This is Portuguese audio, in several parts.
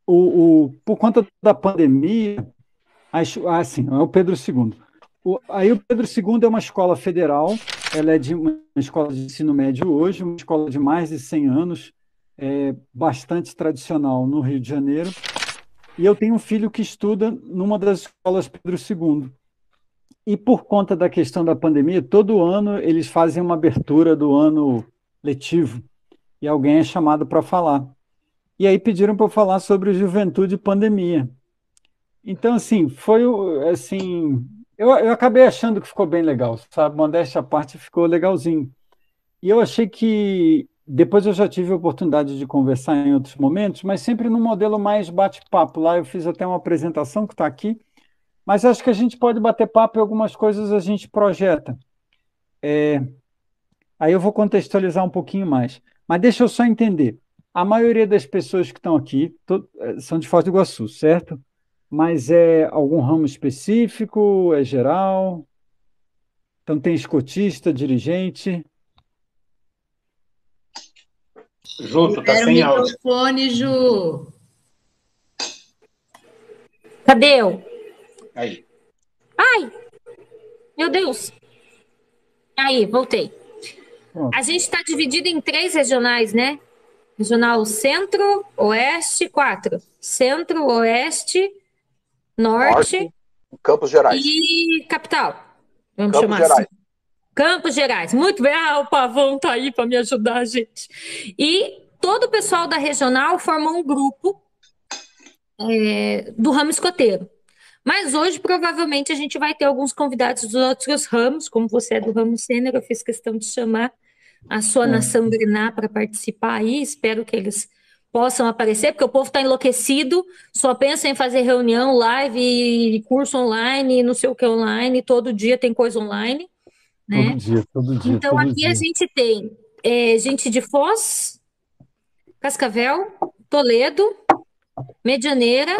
por conta da pandemia, assim, é o Pedro II. Aí o Pedro II é uma escola federal, ela é de uma escola de ensino médio hoje, uma escola de mais de 100 anos, bastante tradicional no Rio de Janeiro. E eu tenho um filho que estuda numa das escolas Pedro II. E por conta da questão da pandemia, todo ano eles fazem uma abertura do ano letivo e alguém é chamado para falar. E aí pediram para eu falar sobre juventude e pandemia. Então, assim, assim, eu acabei achando que ficou bem legal, sabe? Modéstia à parte, ficou legalzinho. E eu achei que depois eu já tive a oportunidade de conversar em outros momentos, mas sempre num modelo mais bate-papo. Lá eu fiz até uma apresentação que está aqui, mas acho que a gente pode bater papo e algumas coisas a gente projeta. Aí eu vou contextualizar um pouquinho mais. Mas deixa eu só entender. A maioria das pessoas que estão aqui são de Foz do Iguaçu, certo? Mas é algum ramo específico? É geral? Então tem escotista, dirigente? Ju, tu tá Libera o sem áudio. microfone, Ju. Cadê eu? Aí. Ai, meu Deus. Aí, voltei. Pronto. A gente está dividido em 3 regionais, né? Regional Centro, Oeste, 4. Centro, Oeste, Norte Norte, Campos Gerais. e Capital. Vamos Campos chamar assim. Gerais. Campos Gerais. Muito bem. Ah, o Pavão tá aí para me ajudar, gente. E todo o pessoal da regional formou um grupo do ramo escoteiro. Mas hoje, provavelmente, a gente vai ter alguns convidados dos outros ramos, como você é do ramo sênior, eu fiz questão de chamar a sua É. nação Grená para participar aí, espero que eles possam aparecer, porque o povo está enlouquecido, só pensa em fazer reunião, live, curso online, não sei o que online, todo dia tem coisa online, Todo né? dia, todo dia, Então, todo aqui a dia. gente tem gente de Foz, Cascavel, Toledo, Medianeira,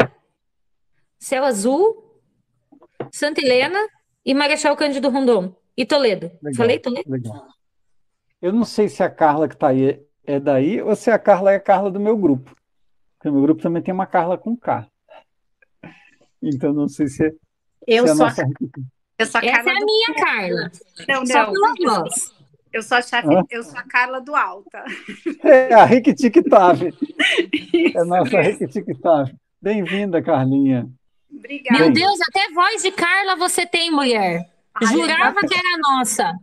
Céu Azul, Santa Helena e Marechal Cândido Rondon. E Toledo. Falei Legal, Toledo? legal. Eu não sei se a Carla que está aí é daí ou se a Carla é a Carla do meu grupo. Porque o meu grupo também tem uma Carla com K. Então não sei se Eu é a sou a, nossa. eu sou a Essa é Carla a do. minha Carla. Não, Só não. pela voz. Eu sou a chefe, Hã? eu sou a Carla do Alta. É a Riquitic-Tave. É a Isso nossa mesmo. Riquitic-Tave. Bem-vinda, Carlinha. Meu Obrigada. Bem, Deus, até voz de Carla você tem, mulher. Ai, ainda Jurava que era nossa.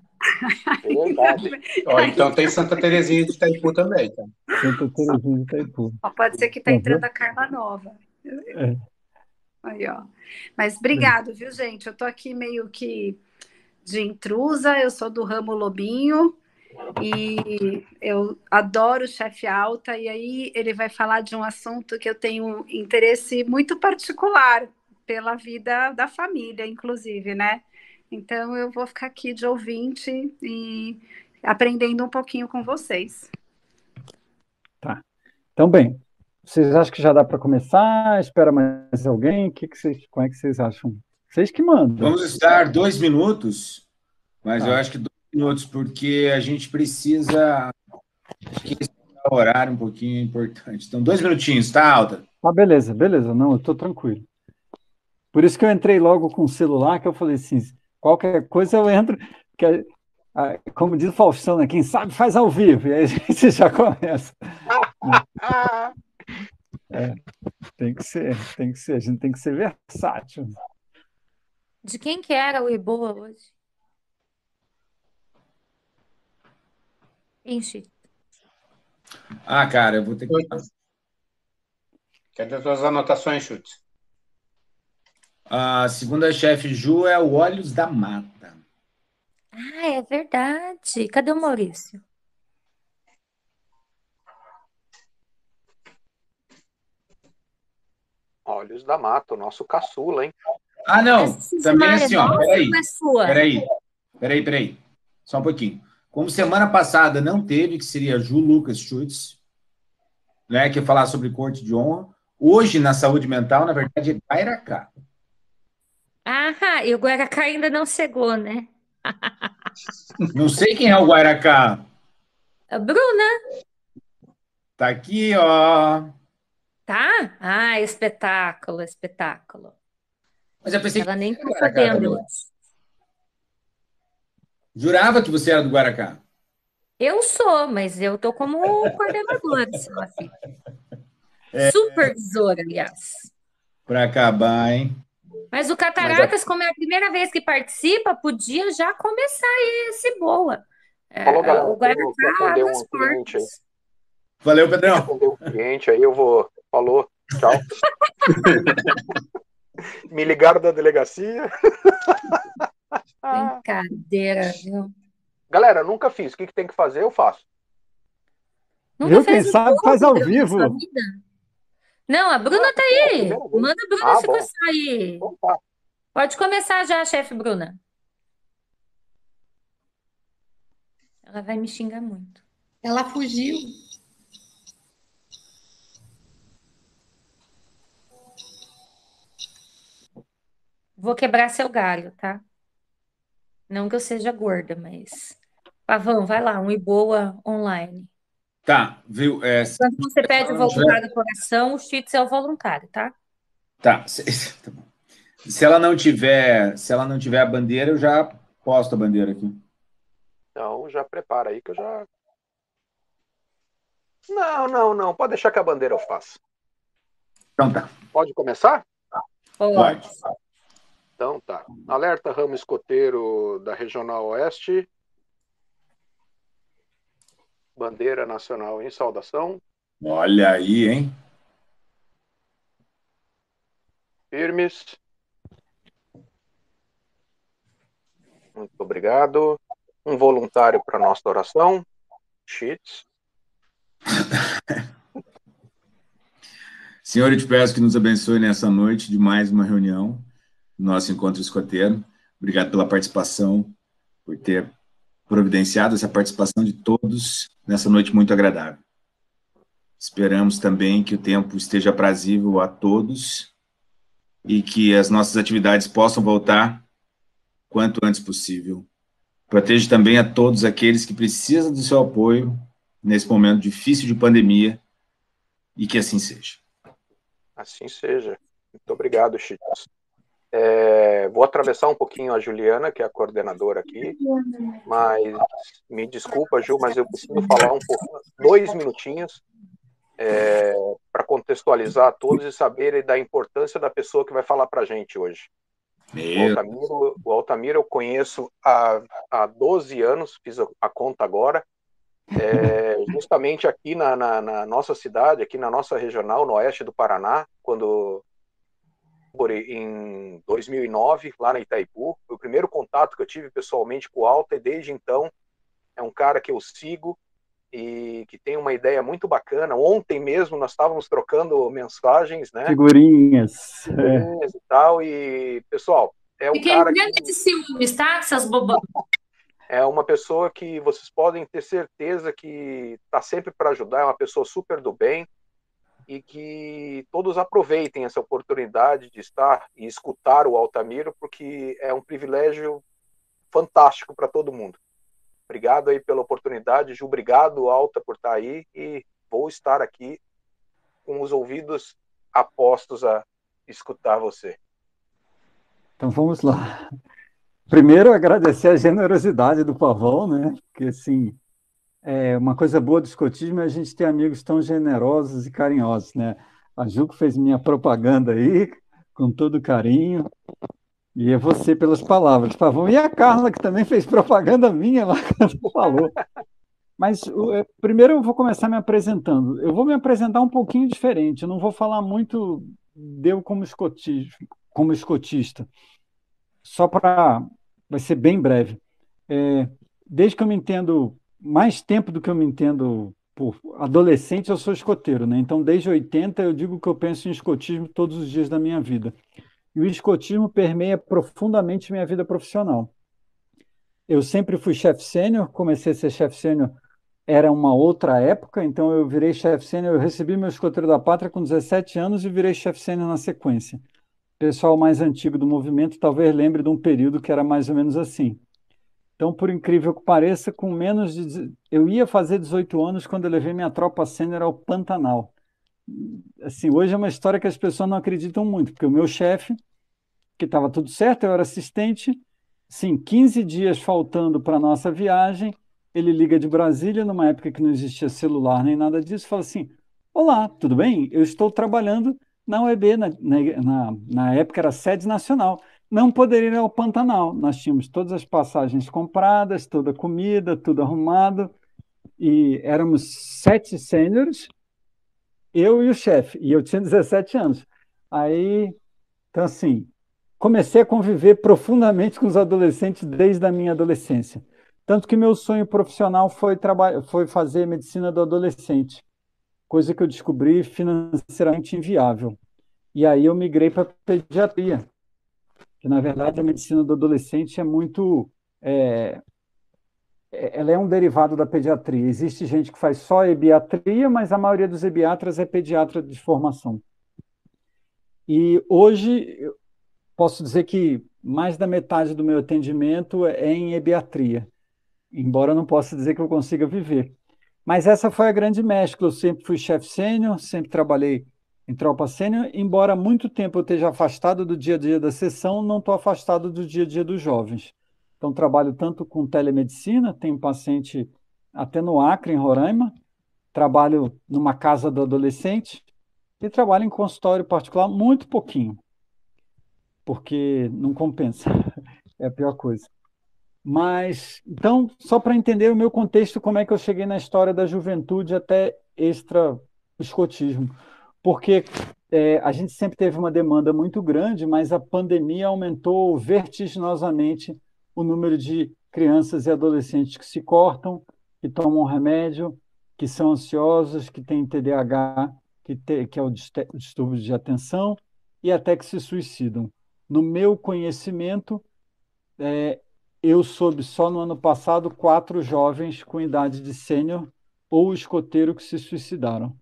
É verdade. Ó, então tem Santa Terezinha de Itaipu também, tá? Santa Teresinha de Itaipu. Ó, pode ser que tá Ó, entrando viu? a Carla nova. É, Aí, ó. Mas bem. obrigado, viu, gente? Eu tô aqui meio que de intrusa, eu sou do ramo Lobinho e eu adoro o chefe Alta, e aí ele vai falar de um assunto que eu tenho um interesse muito particular pela vida da família, inclusive, né? Então eu vou ficar aqui de ouvinte e aprendendo um pouquinho com vocês. Tá. Então, bem, vocês acham que já dá para começar? Espera mais alguém? Como é que vocês acham? Vocês que mandam. Vamos estar 2 minutos, mas eu Tá. acho que 2 minutos, porque a gente precisa. Acho que esse horário um pouquinho importante. Então, 2 minutinhos, tá, Alta? Ah, beleza, beleza. Não, eu estou tranquilo. Por isso que eu entrei logo com o celular, que eu falei assim, qualquer coisa eu entro, que, como diz o Faustão, né? Quem sabe faz ao vivo, e aí a gente já começa. Né? É, tem que ser, a gente tem que ser versátil. De quem que era o Iboa hoje? Enche. Ah, cara, eu vou ter que. Cadê as tuas anotações, Chutes? A segunda chefe Ju é o Olhos da Mata. Ah, é verdade. Cadê o Maurício? Olhos da Mata, o nosso caçula, hein? Ah, não. Essa Também Sisimara é assim, ó. nossa Peraí. ou é sua? Peraí. Só um pouquinho. Como semana passada não teve, que seria Ju Lucas Schutz, né, que ia falar sobre corte de honra. Hoje, na saúde mental, na verdade, é Guairacá. Ah, e o Guaracá ainda não chegou, né? Não sei quem é o Guairacá. A Bruna. Tá aqui, ó. Tá? Ah, espetáculo, espetáculo. Mas eu pensei que Ela nem você tá era do Guaracá podendo, eu também. acho. Jurava que você era do Guaracá. Eu sou, mas eu tô como coordenadora, só assim. Supervisora, aliás. Para acabar, hein? Mas o Mas Cataratas, como é a primeira vez que participa, podia já começar aí esse boa. Falou, galera. O Tenho que Guaracá atender abre as um cliente aí. portas. valeu, Tem que Pedrão. atender um cliente aí, eu vou. Falou, tchau. Me ligaram da delegacia. Brincadeira, viu? Galera, nunca fiz. O que tem que fazer, eu faço. Nunca Viu? Quem fez um sabe boa, faz ao Pedrão, na sua vivo. vida? Não, a Bruna tá É a aí. primeira vez. Manda a Bruna Ah, se bom. coçar aí. Então tá. Pode começar já, chefe Bruna. Ela vai me xingar muito. Ela fugiu. Vou quebrar seu galho, tá? Não que eu seja gorda, mas. Pavão, vai lá, um Iboa online. Tá, viu? Quando você pede o não tiver- voluntário por ação, o Cheats é o voluntário, tá? Tá. Tá bom. Se ela não tiver a bandeira, eu já posto a bandeira aqui. Então já prepara aí que eu já. Não. Pode deixar que a bandeira eu faço. Então tá. Pode começar? Pode. Então tá. Alerta ramo escoteiro da Regional Oeste. Bandeira nacional em saudação. Olha aí, hein? Firmes. Muito obrigado. Um voluntário para nossa oração. Cheats. Senhor, eu te peço que nos abençoe nessa noite de mais uma reunião do nosso encontro escoteiro. Obrigado pela participação, por ter providenciado essa participação de todos nessa noite muito agradável. Esperamos também que o tempo esteja aprazível a todos e que as nossas atividades possam voltar quanto antes possível. Proteja também a todos aqueles que precisam do seu apoio nesse momento difícil de pandemia e que assim seja. Assim seja. Muito obrigado, Cheats. Vou atravessar um pouquinho a Juliana, que é a coordenadora aqui, mas me desculpa, Ju, mas eu preciso falar um pouco, 2 minutinhos, para contextualizar a todos e saberem da importância da pessoa que vai falar para a gente hoje. O Altamiro eu conheço há 12 anos, fiz a conta agora, justamente aqui na nossa cidade, aqui na nossa regional, no oeste do Paraná, quando em 2009, lá na Itaipu, foi o primeiro contato que eu tive pessoalmente com o Alta, e desde então é um cara que eu sigo e que tem uma ideia muito bacana. Ontem mesmo nós estávamos trocando mensagens, né? Figurinhas. E tal, e pessoal, é um Fiquei cara morrendo de ciúmes, tá? Seus bobão. é uma pessoa que vocês podem ter certeza que está sempre para ajudar, é uma pessoa super do bem, e que todos aproveitem essa oportunidade de estar e escutar o Altamiro, porque é um privilégio fantástico para todo mundo. Obrigado aí pela oportunidade, Ju, obrigado, Alta, por estar aí, e vou estar aqui com os ouvidos apostos a escutar você. Então vamos lá. Primeiro, agradecer a generosidade do Pavão, né? Porque, assim, uma coisa boa do escotismo é a gente ter amigos tão generosos e carinhosos, né? A Ju que fez minha propaganda aí, com todo carinho, e é você pelas palavras, Pavão. E a Carla, que também fez propaganda minha lá quando falou. Mas primeiro eu vou começar me apresentando. Eu vou me apresentar um pouquinho diferente, eu não vou falar muito de eu como escotista, só para... Vai ser bem breve. Desde que eu me entendo, mais tempo do que eu me entendo por adolescente, eu sou escoteiro, né? Então, desde 80, eu digo que eu penso em escotismo todos os dias da minha vida. E o escotismo permeia profundamente minha vida profissional. Eu sempre fui chefe sênior, comecei a ser chefe sênior, era uma outra época, então eu virei chefe sênior, eu recebi meu escoteiro da pátria com 17 anos e virei chefe sênior na sequência. O pessoal mais antigo do movimento talvez lembre de um período que era mais ou menos assim. Então, por incrível que pareça, eu ia fazer 18 anos quando eu levei minha tropa sênior ao Pantanal. assim, hoje é uma história que as pessoas não acreditam muito, porque o meu chefe, que estava tudo certo, eu era assistente, sim, 15 dias faltando para a nossa viagem, ele liga de Brasília, numa época que não existia celular nem nada disso, fala assim, olá, tudo bem? Eu estou trabalhando na UEB, na época era sede nacional, não poderia ir ao Pantanal, nós tínhamos todas as passagens compradas, toda a comida, tudo arrumado, e éramos 7 sêniores, eu e o chefe, e eu tinha 17 anos. Aí, então assim, comecei a conviver profundamente com os adolescentes desde a minha adolescência. Tanto que meu sonho profissional foi fazer medicina do adolescente, coisa que eu descobri financeiramente inviável. E aí eu migrei para pediatria, que na verdade a medicina do adolescente é muito. é, Ela é um derivado da pediatria. Existe gente que faz só ebiatria, mas a maioria dos ebiatras é pediatra de formação. E hoje eu posso dizer que mais da metade do meu atendimento é em ebiatria, embora eu não possa dizer que eu consiga viver. Mas essa foi a grande mescla. Eu sempre fui chefe sênior, sempre trabalhei em tropa sênior, embora há muito tempo eu esteja afastado do dia a dia da sessão, não estou afastado do dia a dia dos jovens. Então, trabalho tanto com telemedicina, tenho paciente até no Acre, em Roraima, trabalho numa casa do adolescente e trabalho em consultório particular muito pouquinho, porque não compensa, é a pior coisa. Mas, então, só para entender o meu contexto, como é que eu cheguei na história da juventude até extra-escotismo. Porque a gente sempre teve uma demanda muito grande, mas a pandemia aumentou vertiginosamente o número de crianças e adolescentes que se cortam, que tomam remédio, que são ansiosos, que têm TDAH, que é o distúrbio de atenção, e até que se suicidam. No meu conhecimento, eu soube só no ano passado 4 jovens com idade de sênior ou escoteiro que se suicidaram,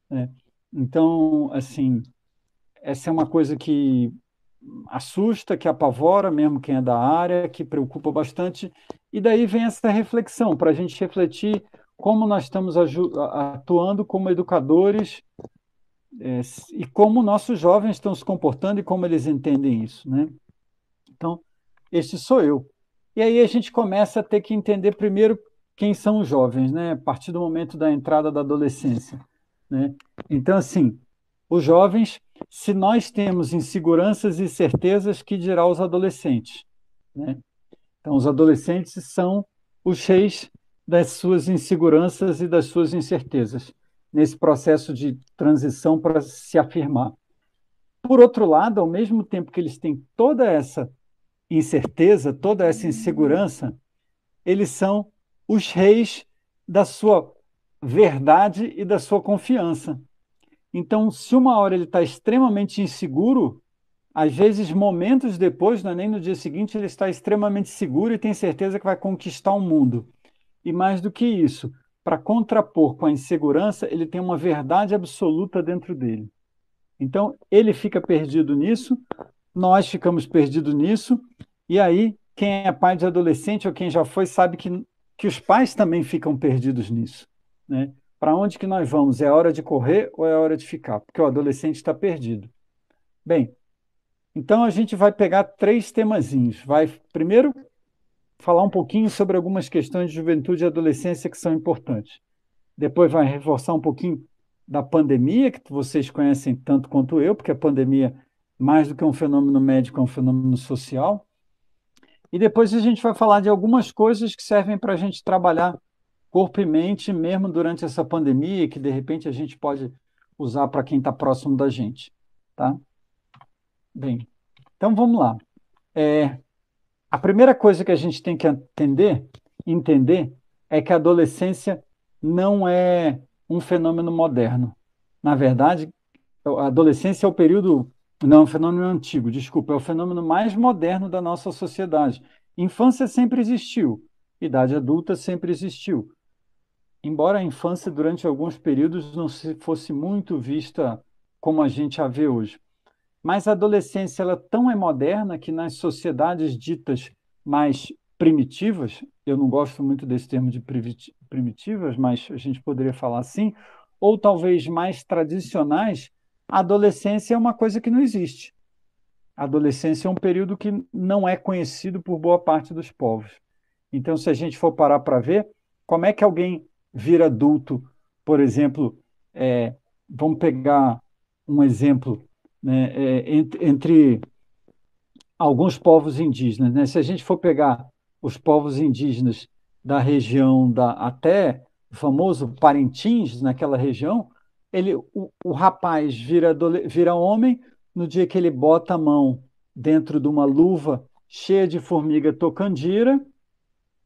né? Então, assim, essa é uma coisa que assusta, que apavora mesmo quem é da área, que preocupa bastante. E daí vem essa reflexão, para a gente refletir como nós estamos atuando como educadores, e como nossos jovens estão se comportando e como eles entendem isso, né? Então, este sou eu. E aí a gente começa a ter que entender primeiro quem são os jovens, né? A partir do momento da entrada da adolescência, né? Então, assim, os jovens, se nós temos inseguranças e certezas, que dirá os adolescentes, né? Então, os adolescentes são os reis das suas inseguranças e das suas incertezas, nesse processo de transição para se afirmar. Por outro lado, ao mesmo tempo que eles têm toda essa incerteza, toda essa insegurança, eles são os reis da sua verdade e da sua confiança. Então, se uma hora ele está extremamente inseguro, às vezes, momentos depois, não é nem no dia seguinte, ele está extremamente seguro e tem certeza que vai conquistar o mundo. E mais do que isso, para contrapor com a insegurança, ele tem uma verdade absoluta dentro dele. Então, ele fica perdido nisso, nós ficamos perdidos nisso, e aí, quem é pai de adolescente ou quem já foi, sabe que os pais também ficam perdidos nisso, né? Para onde que nós vamos? É hora de correr ou é hora de ficar? Porque o adolescente está perdido. Bem, então a gente vai pegar 3 temazinhos. Vai primeiro falar um pouquinho sobre algumas questões de juventude e adolescência que são importantes. Depois vai reforçar um pouquinho da pandemia, que vocês conhecem tanto quanto eu, porque a pandemia, mais do que um fenômeno médico, é um fenômeno social. E depois a gente vai falar de algumas coisas que servem para a gente trabalhar corpo e mente, mesmo durante essa pandemia, que de repente a gente pode usar para quem está próximo da gente, tá? Bem, então vamos lá. A primeira coisa que a gente tem que entender é que a adolescência não é um fenômeno moderno. Na verdade, a adolescência é o período, não, é um fenômeno antigo, desculpa, é o fenômeno mais moderno da nossa sociedade. Infância sempre existiu, idade adulta sempre existiu. Embora a infância, durante alguns períodos, não fosse muito vista como a gente a vê hoje. Mas a adolescência ela tão é moderna que nas sociedades ditas mais primitivas, eu não gosto muito desse termo de primitivas, mas a gente poderia falar assim, ou talvez mais tradicionais, a adolescência é uma coisa que não existe. A adolescência é um período que não é conhecido por boa parte dos povos. Então, se a gente for parar para ver, como é que alguém vira adulto, por exemplo, vamos pegar um exemplo, né, entre alguns povos indígenas, né? Se a gente for pegar os povos indígenas da região até o famoso Parintins, naquela região, o rapaz vira homem no dia que ele bota a mão dentro de uma luva cheia de formiga tocandira,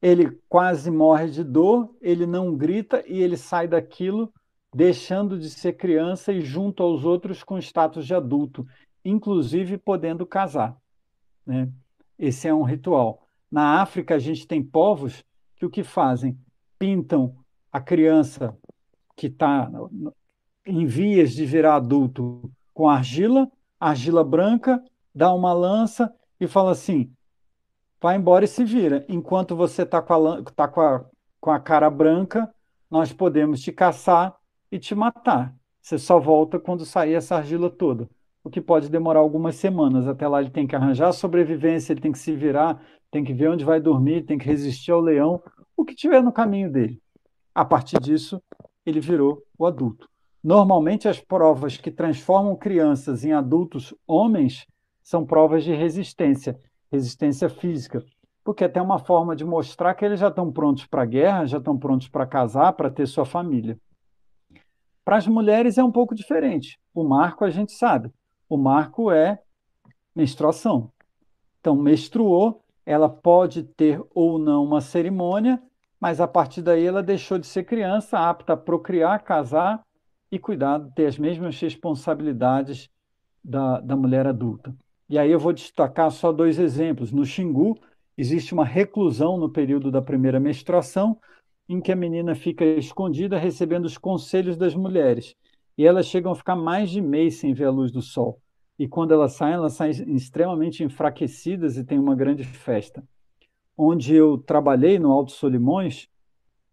ele quase morre de dor, ele não grita e ele sai daquilo deixando de ser criança e junto aos outros com status de adulto, inclusive podendo casar, né? Esse é um ritual. Na África, a gente tem povos que o que fazem? Pintam a criança que está em vias de virar adulto com argila branca, dá uma lança e fala assim: vai embora e se vira. Enquanto você está com a cara branca, nós podemos te caçar e te matar. Você só volta quando sair essa argila toda, o que pode demorar algumas semanas. Até lá ele tem que arranjar a sobrevivência, ele tem que se virar, tem que ver onde vai dormir, tem que resistir ao leão, o que tiver no caminho dele. A partir disso, ele virou o adulto. Normalmente, as provas que transformam crianças em adultos homens são provas de resistência física, porque é até uma forma de mostrar que eles já estão prontos para a guerra, já estão prontos para casar, para ter sua família. Para as mulheres é um pouco diferente. O marco a gente sabe. O marco é menstruação. Então, menstruou, ela pode ter ou não uma cerimônia, mas a partir daí ela deixou de ser criança, apta a procriar, casar e cuidar, ter as mesmas responsabilidades da mulher adulta. E aí eu vou destacar só 2 exemplos. No Xingu, existe uma reclusão no período da primeira menstruação, em que a menina fica escondida recebendo os conselhos das mulheres. E elas chegam a ficar mais de mês sem ver a luz do sol. E quando elas saem extremamente enfraquecidas e tem uma grande festa. Onde eu trabalhei, no Alto Solimões,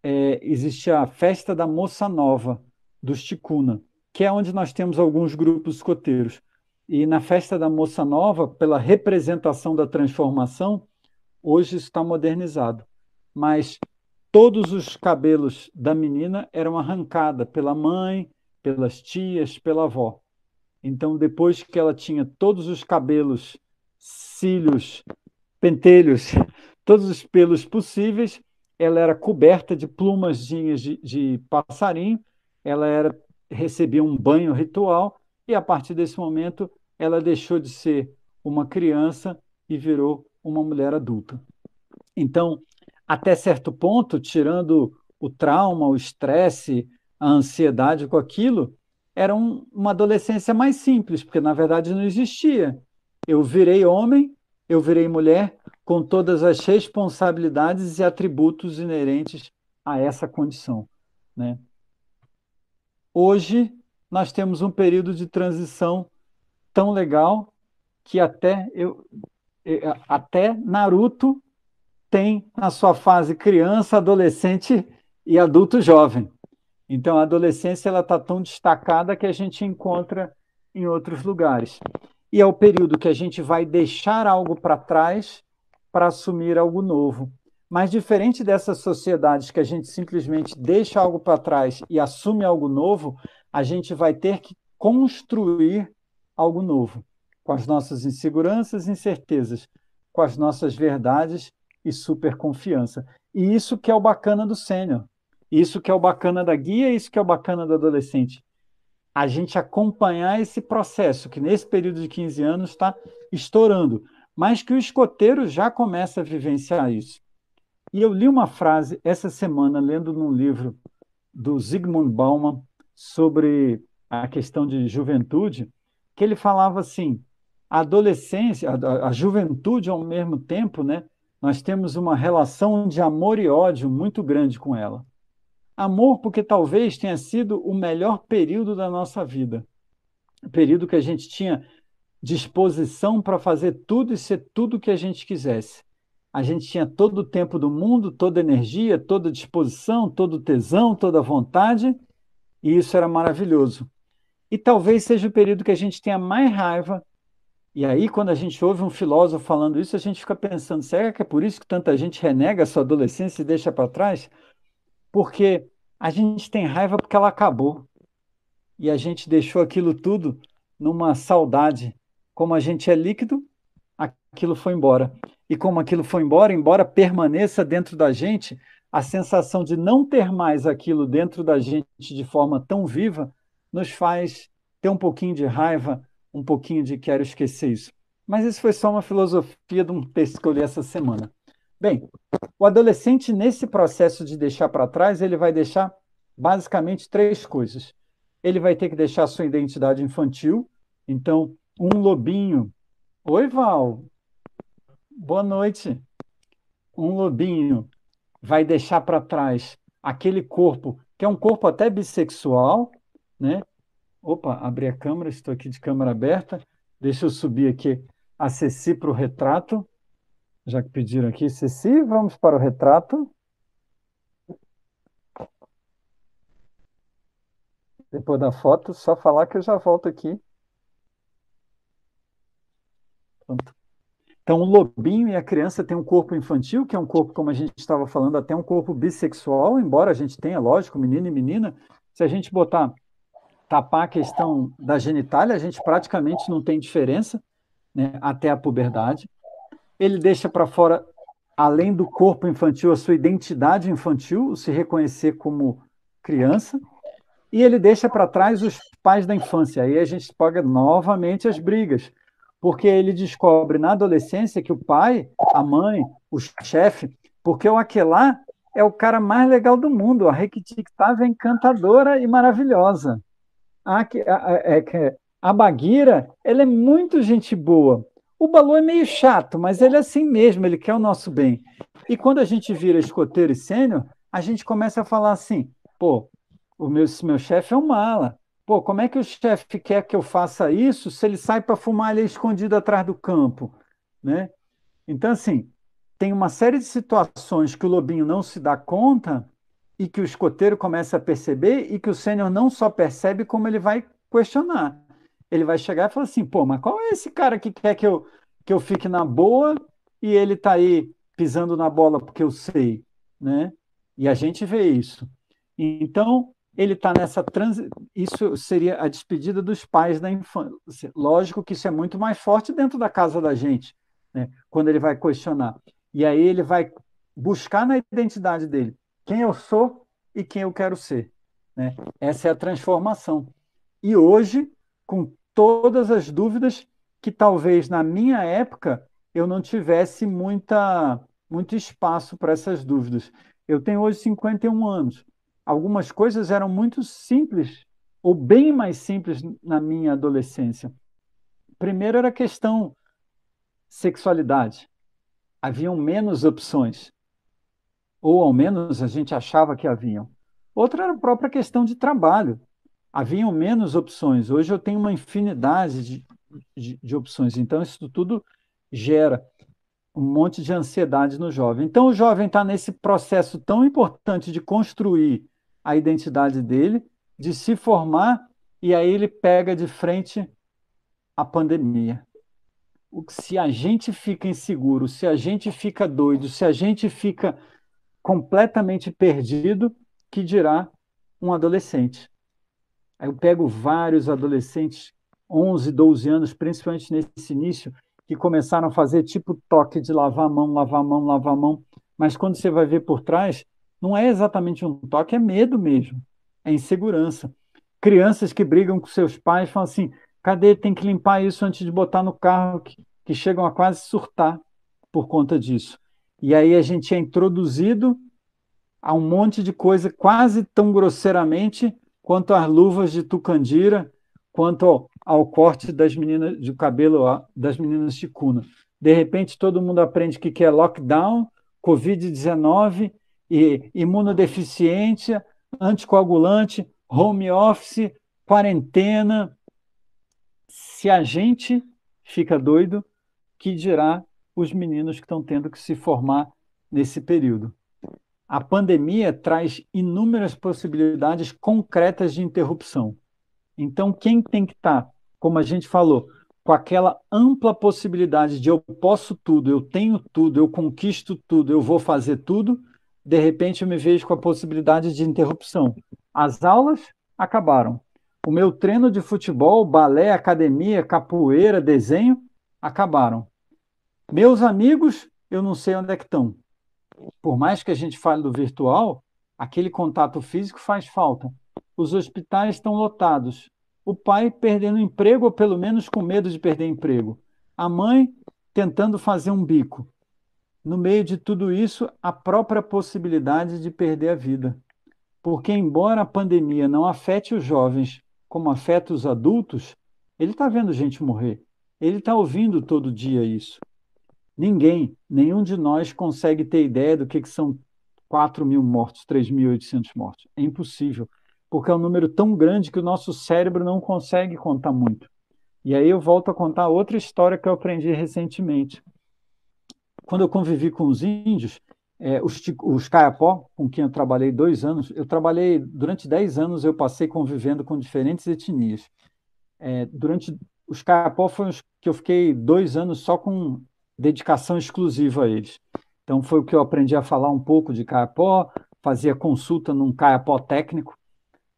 existe a festa da Moça Nova, dos Ticuna, que é onde nós temos alguns grupos escoteiros. E na festa da Moça Nova, pela representação da transformação, hoje está modernizado. Mas todos os cabelos da menina eram arrancados pela mãe, pelas tias, pela avó. Então, depois que ela tinha todos os cabelos, cílios, pentelhos, todos os pelos possíveis, ela era coberta de plumazinhas de passarinho, recebia um banho ritual, e a partir desse momento ela deixou de ser uma criança e virou uma mulher adulta. Então, até certo ponto, tirando o trauma, o estresse, a ansiedade com aquilo, era uma adolescência mais simples, porque na verdade não existia. Eu virei homem, eu virei mulher, com todas as responsabilidades e atributos inerentes a essa condição, né? Hoje, nós temos um período de transição tão legal que até Naruto tem na sua fase criança, adolescente e adulto jovem. Então, a adolescência está tão destacada que a gente encontra em outros lugares. E é o período que a gente vai deixar algo para trás para assumir algo novo. Mas, diferente dessas sociedades que a gente simplesmente deixa algo para trás e assume algo novo, a gente vai ter que construir algo novo, com as nossas inseguranças e incertezas, com as nossas verdades e superconfiança. E isso que é o bacana do sênior, isso que é o bacana da guia, isso que é o bacana do adolescente. A gente acompanhar esse processo, que nesse período de 15 anos está estourando, mas que o escoteiro já começa a vivenciar isso. E eu li uma frase essa semana, lendo num livro do Zygmunt Bauman, sobre a questão de juventude, que ele falava assim, a adolescência, a juventude ao mesmo tempo, né, nós temos uma relação de amor e ódio muito grande com ela. Amor porque talvez tenha sido o melhor período da nossa vida. O período que a gente tinha disposição para fazer tudo e ser tudo o que a gente quisesse. A gente tinha todo o tempo do mundo, toda a energia, toda a disposição, todo o tesão, toda a vontade, E isso era maravilhoso. E talvez seja o período que a gente tenha mais raiva. E aí, quando a gente ouve um filósofo falando isso, a gente fica pensando, será que é por isso que tanta gente renega a sua adolescência e deixa para trás? Porque a gente tem raiva porque ela acabou. E a gente deixou aquilo tudo numa saudade. Como a gente é líquido, aquilo foi embora. E como aquilo foi embora, embora permaneça dentro da gente, a sensação de não ter mais aquilo dentro da gente de forma tão viva nos faz ter um pouquinho de raiva, um pouquinho de quero esquecer isso. Mas isso foi só uma filosofia de um texto que eu li essa semana. Bem, o adolescente, nesse processo de deixar para trás, ele vai deixar basicamente três coisas. Ele vai ter que deixar sua identidade infantil. Então, um lobinho. Oi, Val. Boa noite. Um lobinho vai deixar para trás aquele corpo, que é um corpo até bissexual, né? Opa, abri a câmera, estou aqui de câmera aberta. Deixa eu subir aqui a Ceci para o retrato. Já que pediram aqui, Ceci, vamos para o retrato. Depois da foto, só falar que eu já volto aqui. Pronto. Então, o lobinho e a criança têm um corpo infantil, que é um corpo, como a gente estava falando, até um corpo bissexual, embora a gente tenha, lógico, menino e menina. Se a gente tapar a questão da genitália, a gente praticamente não tem diferença, né, até a puberdade. Ele deixa para fora, além do corpo infantil, a sua identidade infantil, o se reconhecer como criança. E ele deixa para trás os pais da infância. Aí a gente paga novamente as brigas, porque ele descobre na adolescência que o pai, a mãe, o chefe, porque o aquelá é o cara mais legal do mundo, a Requitictava é encantadora e maravilhosa. A Baguira, ela é muito gente boa. O Balu é meio chato, mas ele é assim mesmo, ele quer o nosso bem. E quando a gente vira escoteiro e sênior, a gente começa a falar assim, pô, meu chefe é um mala. Pô, como é que o chefe quer que eu faça isso se ele sai para fumar ali escondido atrás do campo, né? Então, assim, tem uma série de situações que o lobinho não se dá conta e que o escoteiro começa a perceber e que o sênior não só percebe, como ele vai questionar. Ele vai chegar e falar assim, pô, mas qual é esse cara que quer que eu fique na boa e ele está aí pisando na bola porque eu sei, né? E a gente vê isso. Então, ele está nessa isso seria a despedida dos pais da infância. Lógico que isso é muito mais forte dentro da casa da gente, né? Quando ele vai questionar. E aí ele vai buscar na identidade dele quem eu sou e quem eu quero ser, né? Essa é a transformação. E hoje, com todas as dúvidas que talvez na minha época eu não tivesse muito espaço para essas dúvidas. Eu tenho hoje 51 anos. Algumas coisas eram muito simples, ou bem mais simples na minha adolescência. Primeiro era a questão sexualidade. Haviam menos opções, ou ao menos a gente achava que haviam. Outra era a própria questão de trabalho. Haviam menos opções. Hoje eu tenho uma infinidade de opções. Então, isso tudo gera um monte de ansiedade no jovem. Então, o jovem está nesse processo tão importante de construir a identidade dele, de se formar, e aí ele pega de frente a pandemia. Se a gente fica inseguro, se a gente fica doido, se a gente fica completamente perdido, que dirá um adolescente. Aí eu pego vários adolescentes, 11, 12 anos, principalmente nesse início, que começaram a fazer tipo toque de lavar a mão, lavar a mão, lavar a mão. Mas quando você vai ver por trás, não é exatamente um toque, é medo mesmo, é insegurança. Crianças que brigam com seus pais falam assim, cadê? Tem que limpar isso antes de botar no carro, que chegam a quase surtar por conta disso. E aí a gente é introduzido a um monte de coisa quase tão grosseiramente quanto às luvas de tucandira, quanto ao corte das meninas de cabelo das meninas de cuna. De repente, todo mundo aprende o que é lockdown, Covid-19, e imunodeficiência, anticoagulante, home office, quarentena. Se a gente fica doido, que dirá os meninos que estão tendo que se formar nesse período? a pandemia traz inúmeras possibilidades concretas de interrupção. Então, quem tem que estar, como a gente falou, com aquela ampla possibilidade de eu posso tudo, eu tenho tudo, eu conquisto tudo, eu vou fazer tudo, de repente eu me vejo com a possibilidade de interrupção. As aulas acabaram. O meu treino de futebol, balé, academia, capoeira, desenho, acabaram. Meus amigos, eu não sei onde é que estão. Por mais que a gente fale do virtual, aquele contato físico faz falta. Os hospitais estão lotados. O pai perdendo emprego, ou pelo menos com medo de perder emprego. A mãe tentando fazer um bico. No meio de tudo isso, a própria possibilidade de perder a vida. Porque, embora a pandemia não afete os jovens como afeta os adultos, ele está vendo gente morrer. Ele está ouvindo todo dia isso. Ninguém, nenhum de nós consegue ter ideia do que são 4.000 mortos, 3.800 mortos. É impossível, porque é um número tão grande que o nosso cérebro não consegue contar muito. E aí eu volto a contar outra história que eu aprendi recentemente. Quando eu convivi com os índios, os Kayapó, com quem eu trabalhei 2 anos, durante 10 anos eu passei convivendo com diferentes etnias. Os Kayapó foram os que eu fiquei 2 anos só com dedicação exclusiva a eles. Então foi o que eu aprendi a falar um pouco de Kayapó, fazia consulta num Kayapó técnico,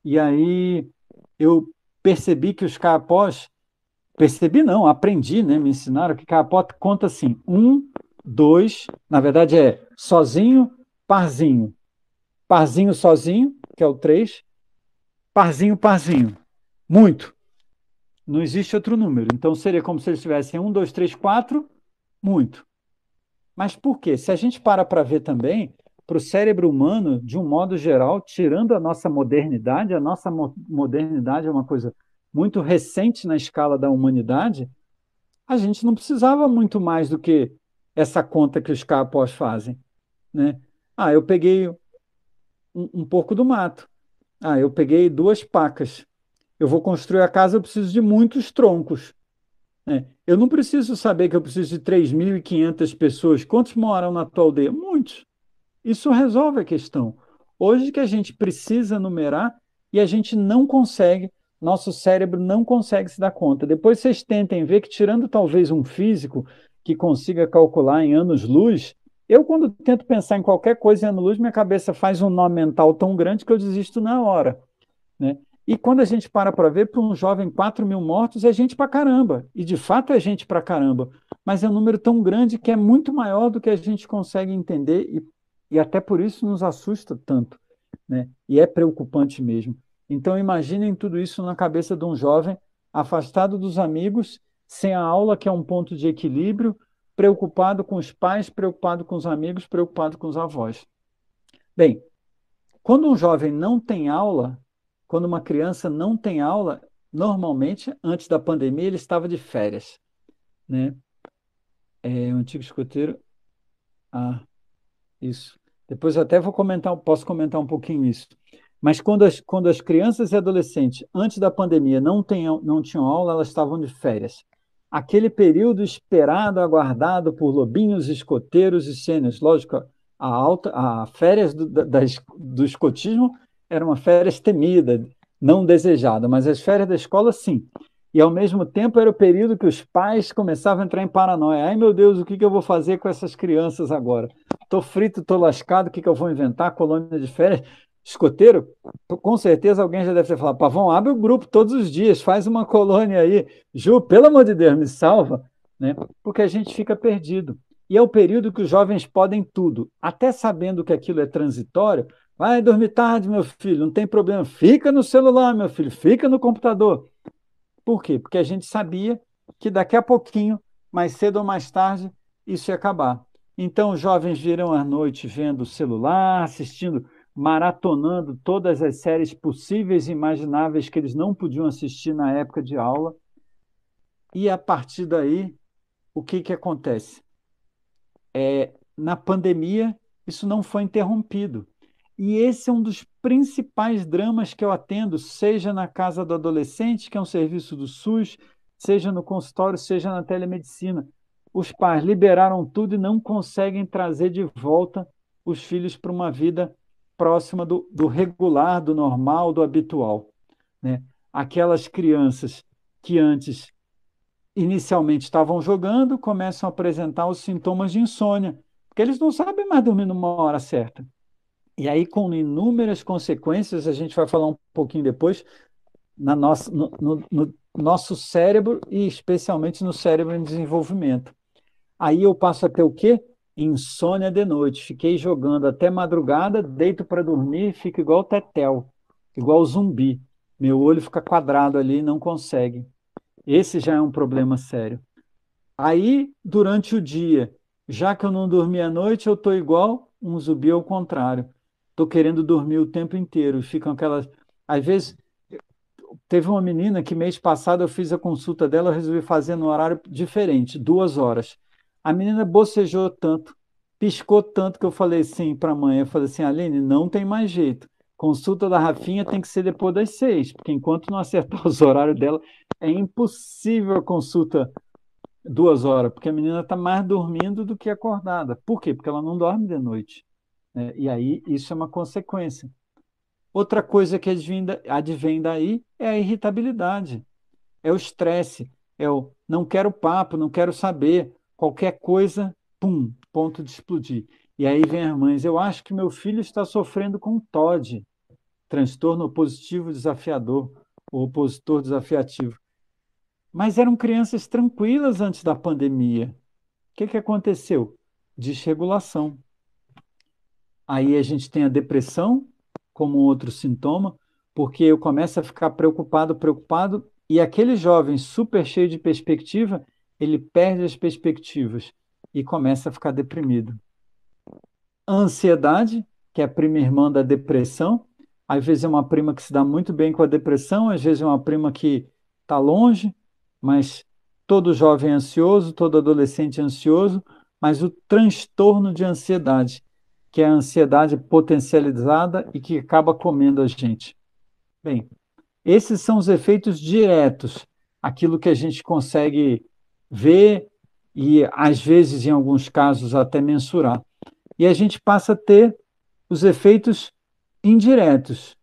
e aí eu percebi que os Kayapós, aprendi, né? Me ensinaram que Kayapó conta assim, 1, 2, na verdade é sozinho, parzinho. Parzinho, sozinho, que é o 3, parzinho, parzinho. Muito. Não existe outro número. Então seria como se eles tivessem 1, 2, 3, 4, muito. Mas por quê? Se a gente para ver também, para o cérebro humano, de um modo geral, tirando a nossa modernidade é uma coisa muito recente na escala da humanidade, a gente não precisava muito mais do que essa conta que os Kayapós fazem, né? Eu peguei um porco do mato. Eu peguei 2 pacas. Eu vou construir a casa, eu preciso de muitos troncos. Eu não preciso saber que eu preciso de 3.500 pessoas. Quantos moram na tua aldeia? Muitos. Isso resolve a questão. Hoje que a gente precisa numerar e a gente não consegue, nosso cérebro não consegue se dar conta. Depois vocês tentem ver que, tirando talvez um físico que consiga calcular em anos-luz, eu, quando tento pensar em qualquer coisa em anos-luz, minha cabeça faz um nó mental tão grande que eu desisto na hora, né? E quando a gente para ver, para um jovem 4.000 mortos, é gente pra caramba. E de fato é gente pra caramba. Mas é um número tão grande que é muito maior do que a gente consegue entender e até por isso nos assusta tanto, né? E é preocupante mesmo. Então imaginem tudo isso na cabeça de um jovem afastado dos amigos, sem a aula, que é um ponto de equilíbrio, preocupado com os pais, preocupado com os amigos, preocupado com os avós. Bem, quando um jovem não tem aula, quando uma criança não tem aula, normalmente, antes da pandemia, ele estava de férias, né? O antigo escoteiro... isso. Depois eu até posso comentar um pouquinho isso. Mas quando as crianças e adolescentes, antes da pandemia, não tinham aula, elas estavam de férias. Aquele período aguardado por lobinhos, escoteiros e sêniores. Lógico, a férias do escotismo era uma férias temida, não desejada, mas as férias da escola, sim. E, ao mesmo tempo, era o período que os pais começavam a entrar em paranoia. Ai, meu Deus, o que eu vou fazer com essas crianças agora? Estou frito, estou lascado, o que eu vou inventar? Colônia de férias? Escoteiro? Com certeza alguém já deve ter falado, Pavão, abre o grupo todos os dias, faz uma colônia aí. Ju, pelo amor de Deus, me salva, né? Porque a gente fica perdido. E é o período que os jovens podem tudo, até sabendo que aquilo é transitório. Vai dormir tarde, meu filho, não tem problema. Fica no celular, meu filho, fica no computador. Por quê? Porque a gente sabia que daqui a pouquinho, mais cedo ou mais tarde, isso ia acabar. Então, os jovens viram à noite vendo o celular, maratonando todas as séries possíveis e imagináveis que eles não podiam assistir na época de aula. E, a partir daí, o que acontece? Na pandemia, isso não foi interrompido. E esse é um dos principais dramas que eu atendo, seja na casa do adolescente, que é um serviço do SUS, seja no consultório, seja na telemedicina. Os pais liberaram tudo e não conseguem trazer de volta os filhos para uma vida próxima do regular, do normal, do habitual, né? Aquelas crianças que antes inicialmente estavam jogando começam a apresentar os sintomas de insônia, porque eles não sabem mais dormir numa hora certa. E aí, com inúmeras consequências, a gente vai falar um pouquinho depois, no nosso cérebro e especialmente no cérebro em desenvolvimento. Aí eu passo a ter o quê? Insônia de noite. Fiquei jogando até madrugada, deito para dormir, fico igual tetel, igual zumbi. Meu olho fica quadrado ali e não consegue. Esse já é um problema sério. Aí, durante o dia, já que eu não dormi à noite, eu estou igual um zumbi ao contrário. Estou querendo dormir o tempo inteiro. Ficam aquelas. Às vezes, teve uma menina que mês passado eu fiz a consulta dela, eu resolvi fazer no horário diferente, 2 horas. A menina bocejou tanto, piscou tanto que eu falei sim para a mãe. Eu falei assim, Aline, não tem mais jeito. Consulta da Rafinha tem que ser depois das 6, porque enquanto não acertar os horários dela, é impossível a consulta 2 horas, porque a menina está mais dormindo do que acordada. Por quê? Porque ela não dorme de noite, né? E aí isso é uma consequência. Outra coisa que advém daí é a irritabilidade, é o estresse, é o não quero papo, não quero saber, qualquer coisa, pum, ponto de explodir. E aí vem as mães, eu acho que meu filho está sofrendo com TOD, transtorno opositivo desafiador, ou opositor desafiativo. Mas eram crianças tranquilas antes da pandemia. O que aconteceu? Desregulação. Aí a gente tem a depressão como outro sintoma, porque eu começo a ficar preocupado, e aquele jovem super cheio de perspectiva, ele perde as perspectivas e começa a ficar deprimido. A ansiedade, que é a prima irmã da depressão, às vezes é uma prima que se dá muito bem com a depressão, às vezes é uma prima que está longe, mas todo jovem é ansioso, todo adolescente é ansioso, mas o transtorno de ansiedade, que é a ansiedade potencializada e que acaba comendo a gente. Bem, esses são os efeitos diretos, aquilo que a gente consegue ver e, às vezes, em alguns casos, até mensurar. E a gente passa a ter os efeitos indiretos.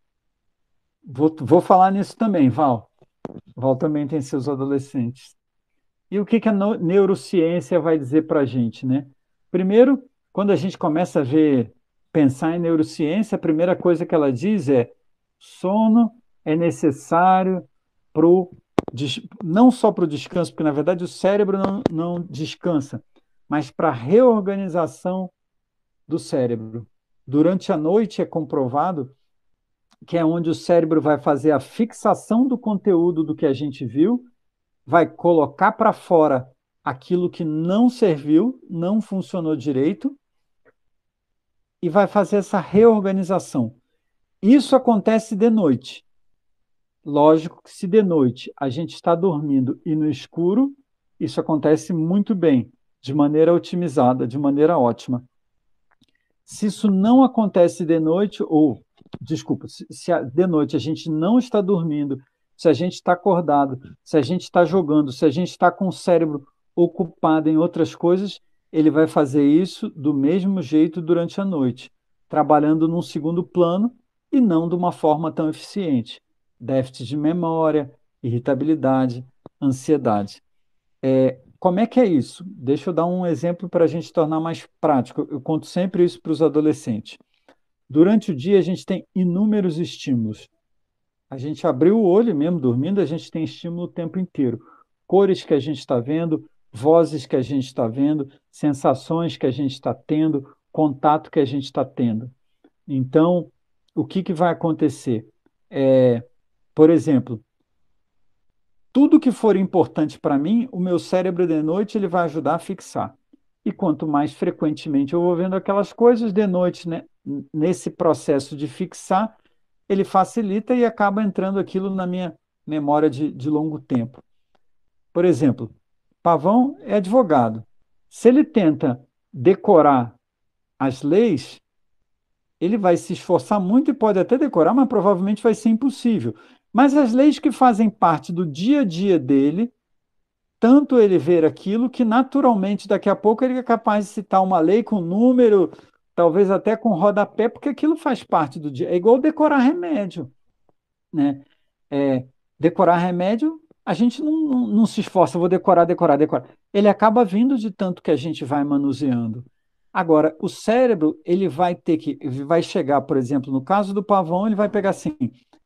Vou falar nisso também, Val. Val também tem seus adolescentes. E o que a neurociência vai dizer para a gente, né? Primeiro, quando a gente começa a pensar em neurociência, a primeira coisa que ela diz é sono é necessário não só para o descanso, porque na verdade o cérebro não descansa, mas para a reorganização do cérebro. Durante a noite é comprovado que é onde o cérebro vai fazer a fixação do conteúdo do que a gente viu, vai colocar para fora aquilo que não serviu, não funcionou direito, e vai fazer essa reorganização. Isso acontece de noite. Lógico que se de noite a gente está dormindo e no escuro, isso acontece muito bem, de maneira otimizada, de maneira ótima. Se isso não acontece de noite, se de noite a gente não está dormindo, se a gente está acordado, se a gente está jogando, se a gente está com o cérebro ocupado em outras coisas, ele vai fazer isso do mesmo jeito durante a noite, trabalhando num segundo plano e não de uma forma tão eficiente. Déficit de memória, irritabilidade, ansiedade. Como é que é isso? Deixa eu dar um exemplo para a gente tornar mais prático. Eu conto sempre isso para os adolescentes. Durante o dia, a gente tem inúmeros estímulos. A gente abriu o olho, mesmo dormindo, a gente tem estímulo o tempo inteiro. Cores que a gente está vendo, vozes que a gente está vendo, sensações que a gente está tendo, contato que a gente está tendo. Então, o que vai acontecer? Por exemplo, tudo que for importante para mim, o meu cérebro de noite ele vai ajudar a fixar. E quanto mais frequentemente eu vou vendo aquelas coisas de noite, né, nesse processo de fixar, ele facilita e acaba entrando aquilo na minha memória de longo tempo. Por exemplo, Pavão é advogado. Se ele tenta decorar as leis, ele vai se esforçar muito e pode até decorar, mas provavelmente vai ser impossível. Mas as leis que fazem parte do dia a dia dele, tanto ele ver aquilo que naturalmente daqui a pouco ele é capaz de citar uma lei com número, talvez até com rodapé, porque aquilo faz parte do dia. É igual decorar remédio, né? Decorar remédio, a gente não se esforça, vou decorar, decorar, decorar. Ele acaba vindo de tanto que a gente vai manuseando. Agora, o cérebro, vai chegar, por exemplo, no caso do pavão, ele vai pegar assim,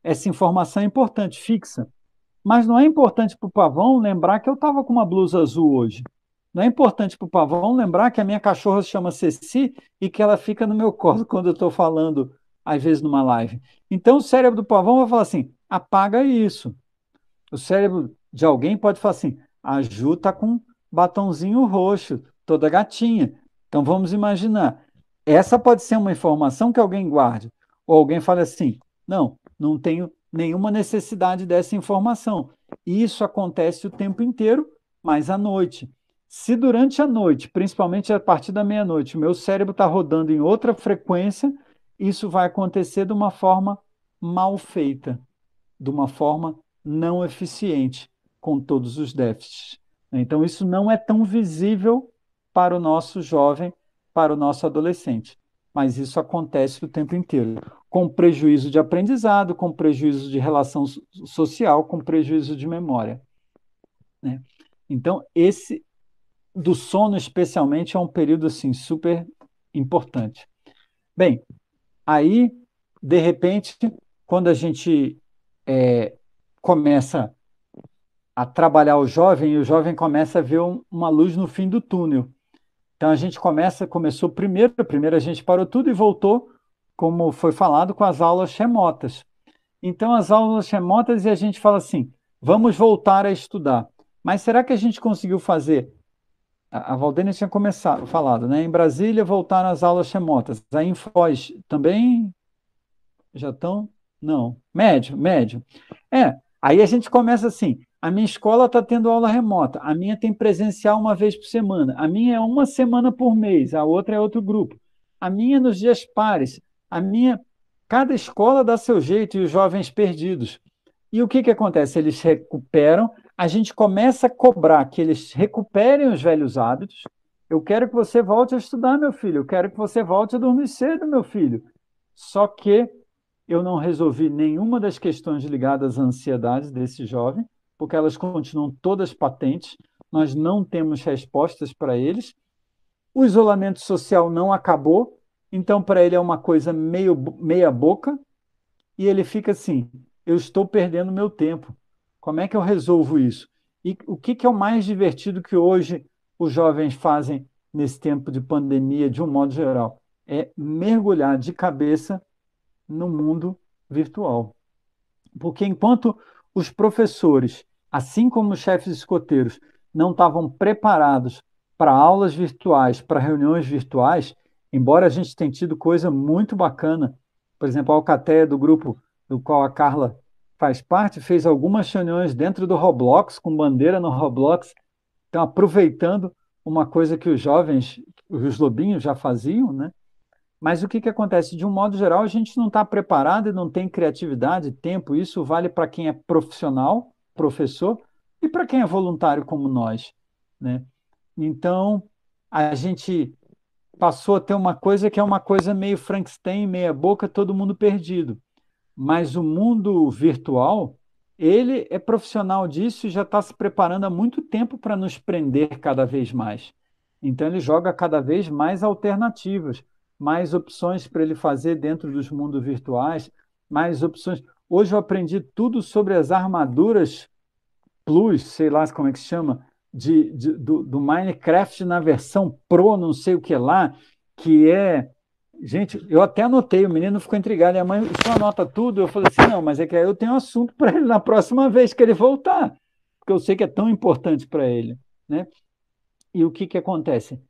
essa informação é importante, fixa. Mas não é importante para o pavão lembrar que eu estava com uma blusa azul hoje. Não é importante para o pavão lembrar que a minha cachorra se chama Ceci e que ela fica no meu colo quando eu estou falando, às vezes, numa live. Então, o cérebro do pavão vai falar assim, apaga isso. O cérebro de alguém pode falar assim, a Ju está com batonzinho roxo, toda gatinha. Então, vamos imaginar. Essa pode ser uma informação que alguém guarde. Ou alguém fala assim, não tenho nenhuma necessidade dessa informação. Isso acontece o tempo inteiro, mas à noite. Se durante a noite, principalmente a partir da meia-noite, o meu cérebro está rodando em outra frequência, isso vai acontecer de uma forma mal feita, de uma forma não eficiente, com todos os déficits. Então, isso não é tão visível para o nosso jovem, para o nosso adolescente, mas isso acontece o tempo inteiro, com prejuízo de aprendizado, com prejuízo de relação social, com prejuízo de memória, né? Então, esse do sono, especialmente, é um período assim, super importante. Bem, aí, de repente, quando a gente começa a trabalhar o jovem começa a ver uma luz no fim do túnel. Então, a gente começou primeiro a gente parou tudo e voltou, como foi falado, com as aulas remotas. Então, as aulas remotas, e a gente fala assim, vamos voltar a estudar. Mas será que a gente conseguiu fazer? A Valdênia tinha falado, né? Em Brasília voltaram as aulas remotas. Aí em Foz também já estão? Não. Médio. Aí a gente começa assim, a minha escola está tendo aula remota, a minha tem presencial uma vez por semana, a minha é uma semana por mês, a outra é outro grupo. A minha é nos dias pares, cada escola dá seu jeito e os jovens perdidos. E o que acontece? Eles recuperam, a gente começa a cobrar que eles recuperem os velhos hábitos. Eu quero que você volte a estudar, meu filho, eu quero que você volte a dormir cedo, meu filho. Só que eu não resolvi nenhuma das questões ligadas à ansiedade desse jovem, porque elas continuam todas patentes, nós não temos respostas para eles. O isolamento social não acabou, então para ele é uma coisa meia boca, e ele fica assim, eu estou perdendo meu tempo, como é que eu resolvo isso? E o que é o mais divertido que hoje os jovens fazem nesse tempo de pandemia, de um modo geral? É mergulhar de cabeça no mundo virtual. Porque enquanto os professores, assim como os chefes escoteiros, não estavam preparados para aulas virtuais, para reuniões virtuais, embora a gente tenha tido coisa muito bacana, por exemplo, a Alcateia, do grupo do qual a Carla faz parte, fez algumas reuniões dentro do Roblox, com bandeira no Roblox, então aproveitando uma coisa que os jovens, os lobinhos já faziam, né? Mas o que acontece? De um modo geral, a gente não está preparado e não tem criatividade, tempo. Isso vale para quem é profissional, professor, e para quem é voluntário como nós, né? Então, a gente passou a ter uma coisa que é uma coisa meio Frankenstein, meia boca, todo mundo perdido. Mas o mundo virtual, ele é profissional disso e já está se preparando há muito tempo para nos prender cada vez mais. Então, ele joga cada vez mais alternativas, mais opções para ele fazer dentro dos mundos virtuais, mais opções. Hoje eu aprendi tudo sobre as armaduras Plus, sei lá como é que se chama, do Minecraft na versão Pro, não sei o que lá, que é... Gente, eu até anotei, o menino ficou intrigado, e a mãe, o senhor anota tudo? Eu falei assim, não, mas é que aí eu tenho um assunto para ele na próxima vez que ele voltar, porque eu sei que é tão importante para ele, né? E o que acontece?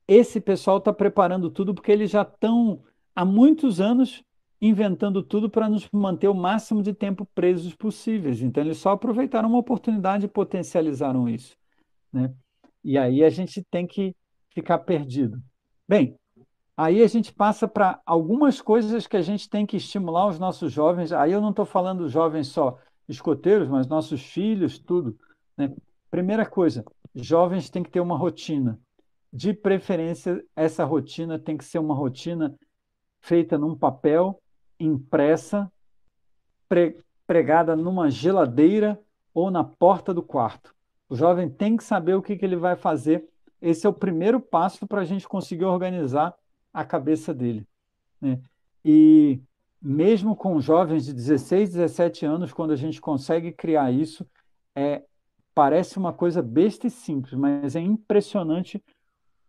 Esse pessoal está preparando tudo porque eles já estão há muitos anos inventando tudo para nos manter o máximo de tempo presos possíveis. Então, eles só aproveitaram uma oportunidade e potencializaram isso, né? E aí a gente tem que ficar perdido. Bem, aí a gente passa para algumas coisas que a gente tem que estimular os nossos jovens. Aí eu não estou falando jovens só escoteiros, mas nossos filhos, tudo, né? Primeira coisa, jovens têm que ter uma rotina. De preferência, essa rotina tem que ser uma rotina feita num papel, impressa, pregada numa geladeira ou na porta do quarto. O jovem tem que saber o que ele vai fazer. Esse é o primeiro passo para a gente conseguir organizar a cabeça dele, né? E mesmo com jovens de 16, 17 anos, quando a gente consegue criar isso, parece uma coisa besta e simples, mas é impressionante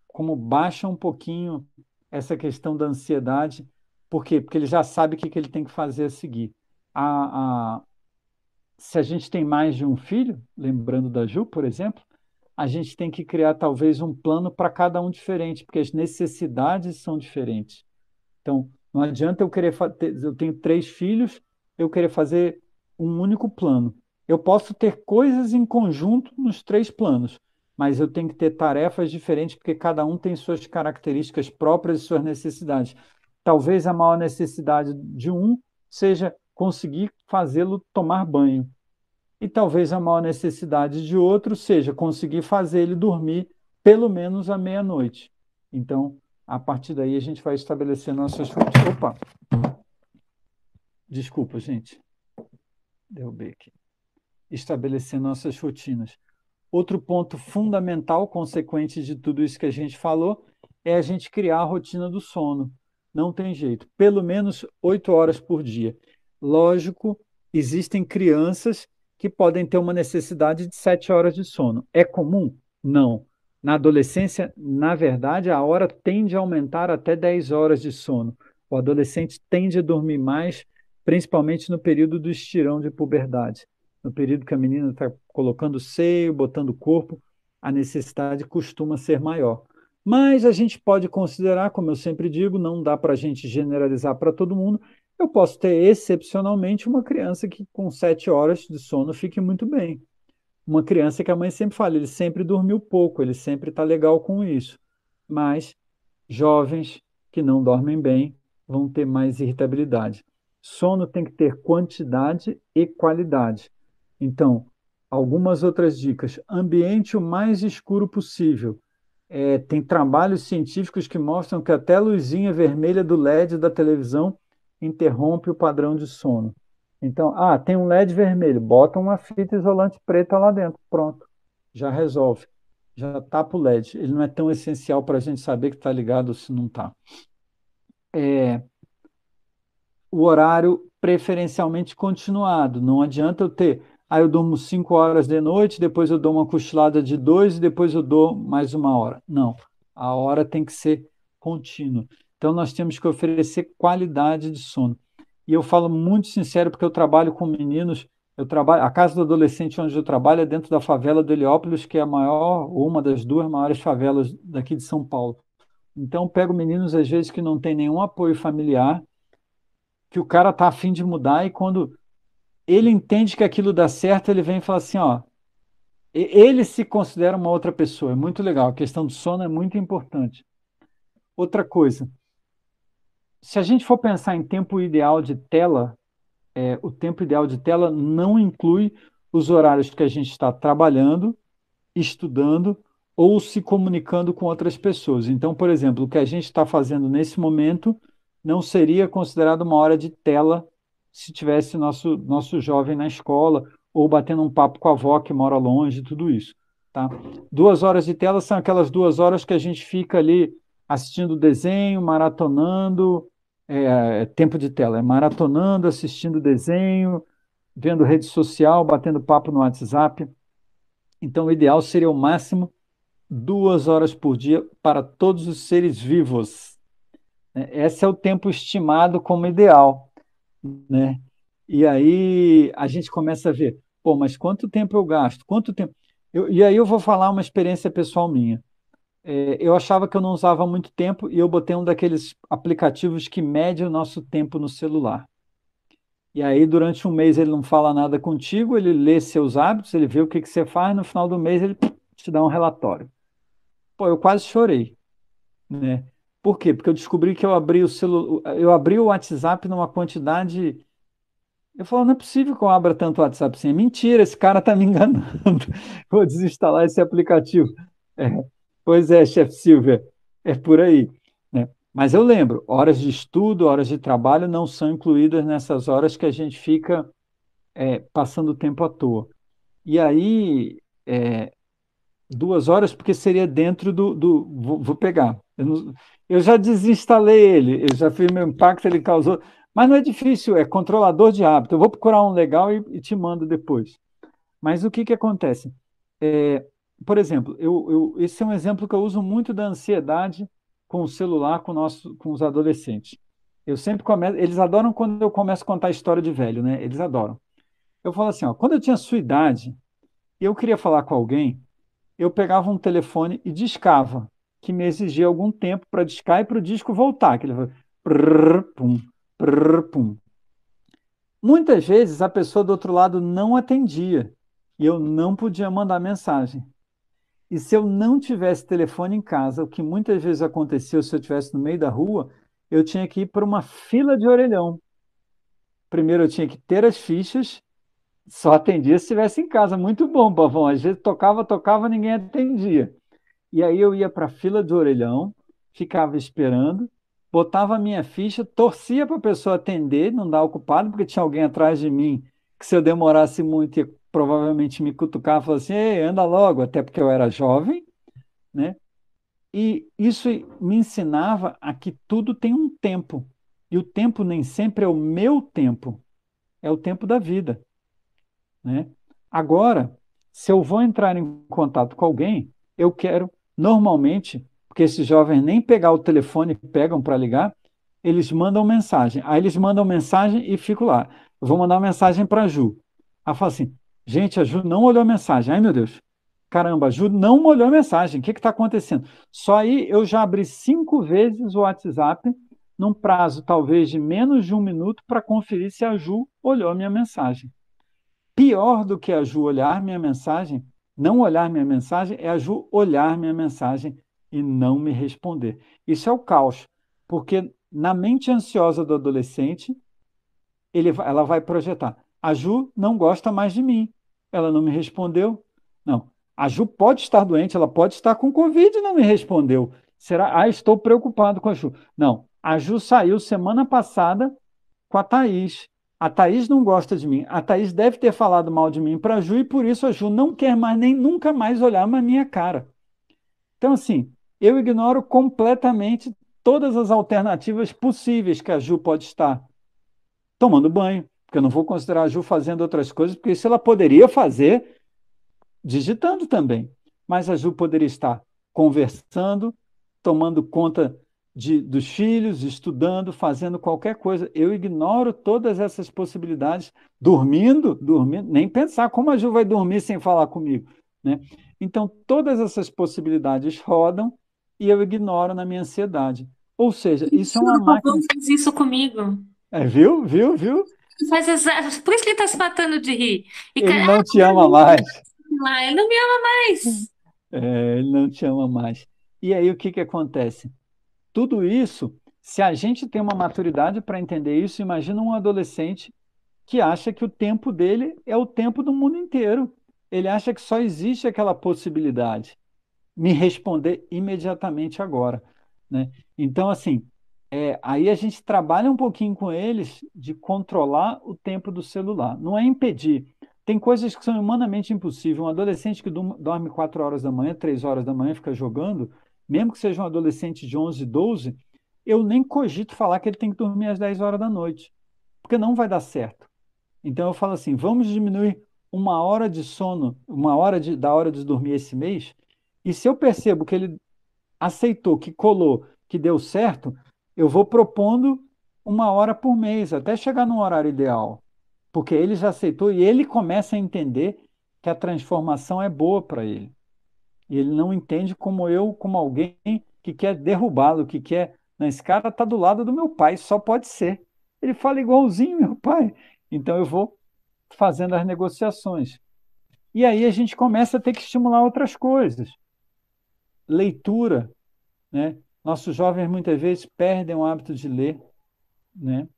como baixa um pouquinho essa questão da ansiedade. Por quê? Porque ele já sabe o que ele tem que fazer a seguir. Se a gente tem mais de um filho, lembrando da Ju, por exemplo, a gente tem que criar talvez um plano para cada um diferente, porque as necessidades são diferentes. Então, não adianta eu querer eu tenho 3 filhos, eu querer fazer um único plano. Eu posso ter coisas em conjunto nos 3 planos, mas eu tenho que ter tarefas diferentes, porque cada um tem suas características próprias e suas necessidades. Talvez a maior necessidade de um seja conseguir fazê-lo tomar banho. E talvez a maior necessidade de outro seja conseguir fazer ele dormir pelo menos à meia-noite. Então, a partir daí, a gente vai estabelecer nossas rotinas. Opa! Desculpa, gente. Derrubei aqui. Estabelecer nossas rotinas. Outro ponto fundamental, consequente de tudo isso que a gente falou, é a gente criar a rotina do sono. Não tem jeito. Pelo menos 8 horas por dia. Lógico, existem crianças que podem ter uma necessidade de 7 horas de sono. É comum? Não. Na adolescência, na verdade, a hora tende a aumentar até 10 horas de sono. O adolescente tende a dormir mais, principalmente no período do estirão de puberdade. No período que a menina está colocando o seio, botando o corpo, a necessidade costuma ser maior. Mas a gente pode considerar, como eu sempre digo, não dá para a gente generalizar para todo mundo. Eu posso ter, excepcionalmente, uma criança que com 7 horas de sono fique muito bem. Uma criança que a mãe sempre fala, ele sempre dormiu pouco, ele sempre está legal com isso. Mas jovens que não dormem bem vão ter mais irritabilidade. Sono tem que ter quantidade e qualidade. Então, algumas outras dicas. Ambiente o mais escuro possível. Tem trabalhos científicos que mostram que até a luzinha vermelha do LED da televisão interrompe o padrão de sono. Então, tem um LED vermelho, bota uma fita isolante preta lá dentro, pronto, já resolve, já tapa o LED. Ele não é tão essencial para a gente saber que está ligado ou se não está. O horário preferencialmente continuado, não adianta eu ter, eu durmo 5 horas de noite, depois eu dou uma cochilada de 2 e depois eu dou mais 1 hora. Não, a hora tem que ser contínua. Então, nós temos que oferecer qualidade de sono. E eu falo muito sincero, porque eu trabalho com meninos, a casa do adolescente onde eu trabalho é dentro da favela do Heliópolis, que é a maior, ou uma das 2 maiores favelas daqui de São Paulo. Então, eu pego meninos, às vezes, que não tem nenhum apoio familiar, que o cara está a fim de mudar, e quando ele entende que aquilo dá certo, ele vem e fala assim, ele se considera uma outra pessoa. É muito legal, a questão do sono é muito importante. Outra coisa, se a gente for pensar em tempo ideal de tela, o tempo ideal de tela não inclui os horários que a gente está trabalhando, estudando ou se comunicando com outras pessoas. Então, por exemplo, o que a gente está fazendo nesse momento não seria considerado uma hora de tela se tivesse nosso jovem na escola ou batendo um papo com a avó que mora longe, tudo isso. Tá? 2 horas de tela são aquelas 2 horas que a gente fica ali assistindo desenho, maratonando, tempo de tela, maratonando, assistindo desenho, vendo rede social, batendo papo no WhatsApp. Então, o ideal seria o máximo 2 horas por dia para todos os seres vivos. Esse é o tempo estimado como ideal, né? E aí a gente começa a ver, mas quanto tempo eu gasto? Quanto tempo? E aí eu vou falar uma experiência pessoal minha. Eu achava que eu não usava muito tempo e eu botei um daqueles aplicativos que mede o nosso tempo no celular. E aí, durante um mês, ele não fala nada contigo, ele lê seus hábitos, ele vê o que você faz, no final do mês ele te dá um relatório. Eu quase chorei, né? Por quê? Porque eu descobri que eu abri o WhatsApp numa quantidade. Eu falo, não é possível que eu abra tanto WhatsApp assim. É mentira, esse cara está me enganando. Vou desinstalar esse aplicativo. Pois é, chefe Silvia, é por aí, né? Mas eu lembro, horas de estudo, horas de trabalho não são incluídas nessas horas que a gente fica passando tempo à toa. E aí, 2 horas, porque seria dentro vou pegar. Eu já desinstalei ele, eu já fiz meu impacto, ele causou. Mas não é difícil, é controlador de hábito. Eu vou procurar um legal e te mando depois. Mas o que que acontece? É, por exemplo, esse é um exemplo que eu uso muito da ansiedade com o celular, com os adolescentes. Eu sempre começo, eles adoram quando eu começo a contar história de velho, né? Eles adoram. Eu falo assim, ó, quando eu tinha sua idade e eu queria falar com alguém, eu pegava um telefone e discava, que me exigia algum tempo para discar e para o disco voltar. Aquele prrr, pum, prrr, pum. Muitas vezes a pessoa do outro lado não atendia e eu não podia mandar mensagem. E se eu não tivesse telefone em casa, o que muitas vezes aconteceu se eu estivesse no meio da rua, eu tinha que ir para uma fila de orelhão. Primeiro eu tinha que ter as fichas, só atendia se estivesse em casa. Muito bom, Pavão. Às vezes tocava, tocava, ninguém atendia. E aí eu ia para a fila do orelhão, ficava esperando, botava a minha ficha, torcia para a pessoa atender, não dar ocupado, porque tinha alguém atrás de mim que se eu demorasse muito ia provavelmente me cutucar e falar assim, ei, anda logo, até porque eu era jovem, né? E isso me ensinava a que tudo tem um tempo. E o tempo nem sempre é o meu tempo, é o tempo da vida, né? Agora, se eu vou entrar em contato com alguém, eu quero, normalmente, porque esses jovens nem pegar o telefone pegam para ligar, eles mandam mensagem. Aí eles mandam mensagem e fico lá. Eu vou mandar uma mensagem para a Ju. Ela fala assim: gente, a Ju não olhou a mensagem. Ai, meu Deus. Caramba, a Ju não olhou a mensagem. O que está acontecendo? Só aí eu já abri 5 vezes o WhatsApp, num prazo talvez de menos de 1 minuto, para conferir se a Ju olhou a minha mensagem. Pior do que a Ju olhar minha mensagem, não olhar minha mensagem, é a Ju olhar minha mensagem e não me responder. Isso é o caos, porque na mente ansiosa do adolescente, ela vai projetar. A Ju não gosta mais de mim, ela não me respondeu. Não, a Ju pode estar doente, ela pode estar com Covid e não me respondeu. Será? Ah, estou preocupado com a Ju. Não, a Ju saiu semana passada com a Thaís. A Thaís não gosta de mim. A Thaís deve ter falado mal de mim para a Ju e por isso a Ju não quer mais nem nunca mais olhar na minha cara. Então, assim, eu ignoro completamente todas as alternativas possíveis que a Ju pode estar tomando banho, porque eu não vou considerar a Ju fazendo outras coisas, porque isso ela poderia fazer digitando também. Mas a Ju poderia estar conversando, tomando conta dos filhos, estudando, fazendo qualquer coisa. Eu ignoro todas essas possibilidades, dormindo, nem pensar como a Ju vai dormir sem falar comigo, né? Então, todas essas possibilidades rodam e eu ignoro na minha ansiedade. Ou seja, isso é uma O Pavão máquina. fez isso comigo. Viu? Viu? Viu? Por isso que ele tá se matando de rir. E, Ele cara, não te ama mais. ele não me ama mais. Ele não te ama mais. E aí, o que que acontece? Tudo isso, se a gente tem uma maturidade para entender isso, imagina um adolescente que acha que o tempo dele é o tempo do mundo inteiro. Ele acha que só existe aquela possibilidade, me responder imediatamente agora, né? Então, assim, aí a gente trabalha um pouquinho com eles de controlar o tempo do celular. Não é impedir. Tem coisas que são humanamente impossíveis. Um adolescente que dorme 4 horas da manhã, 3 horas da manhã, fica jogando, mesmo que seja um adolescente de 11, 12, eu nem cogito falar que ele tem que dormir às 10 horas da noite, porque não vai dar certo. Então eu falo assim, vamos diminuir 1 hora de sono, da hora de dormir esse mês, e se eu percebo que ele aceitou, que colou, que deu certo, eu vou propondo 1 hora por mês, até chegar num horário ideal. Porque ele já aceitou e ele começa a entender que a transformação é boa para ele. E ele não entende como eu, como alguém que quer derrubá-lo, que quer. Não, esse cara está do lado do meu pai, só pode ser. Ele fala igualzinho meu pai. Então eu vou fazendo as negociações. E aí a gente começa a ter que estimular outras coisas. Leitura, né? Nossos jovens muitas vezes perdem o hábito de ler, né?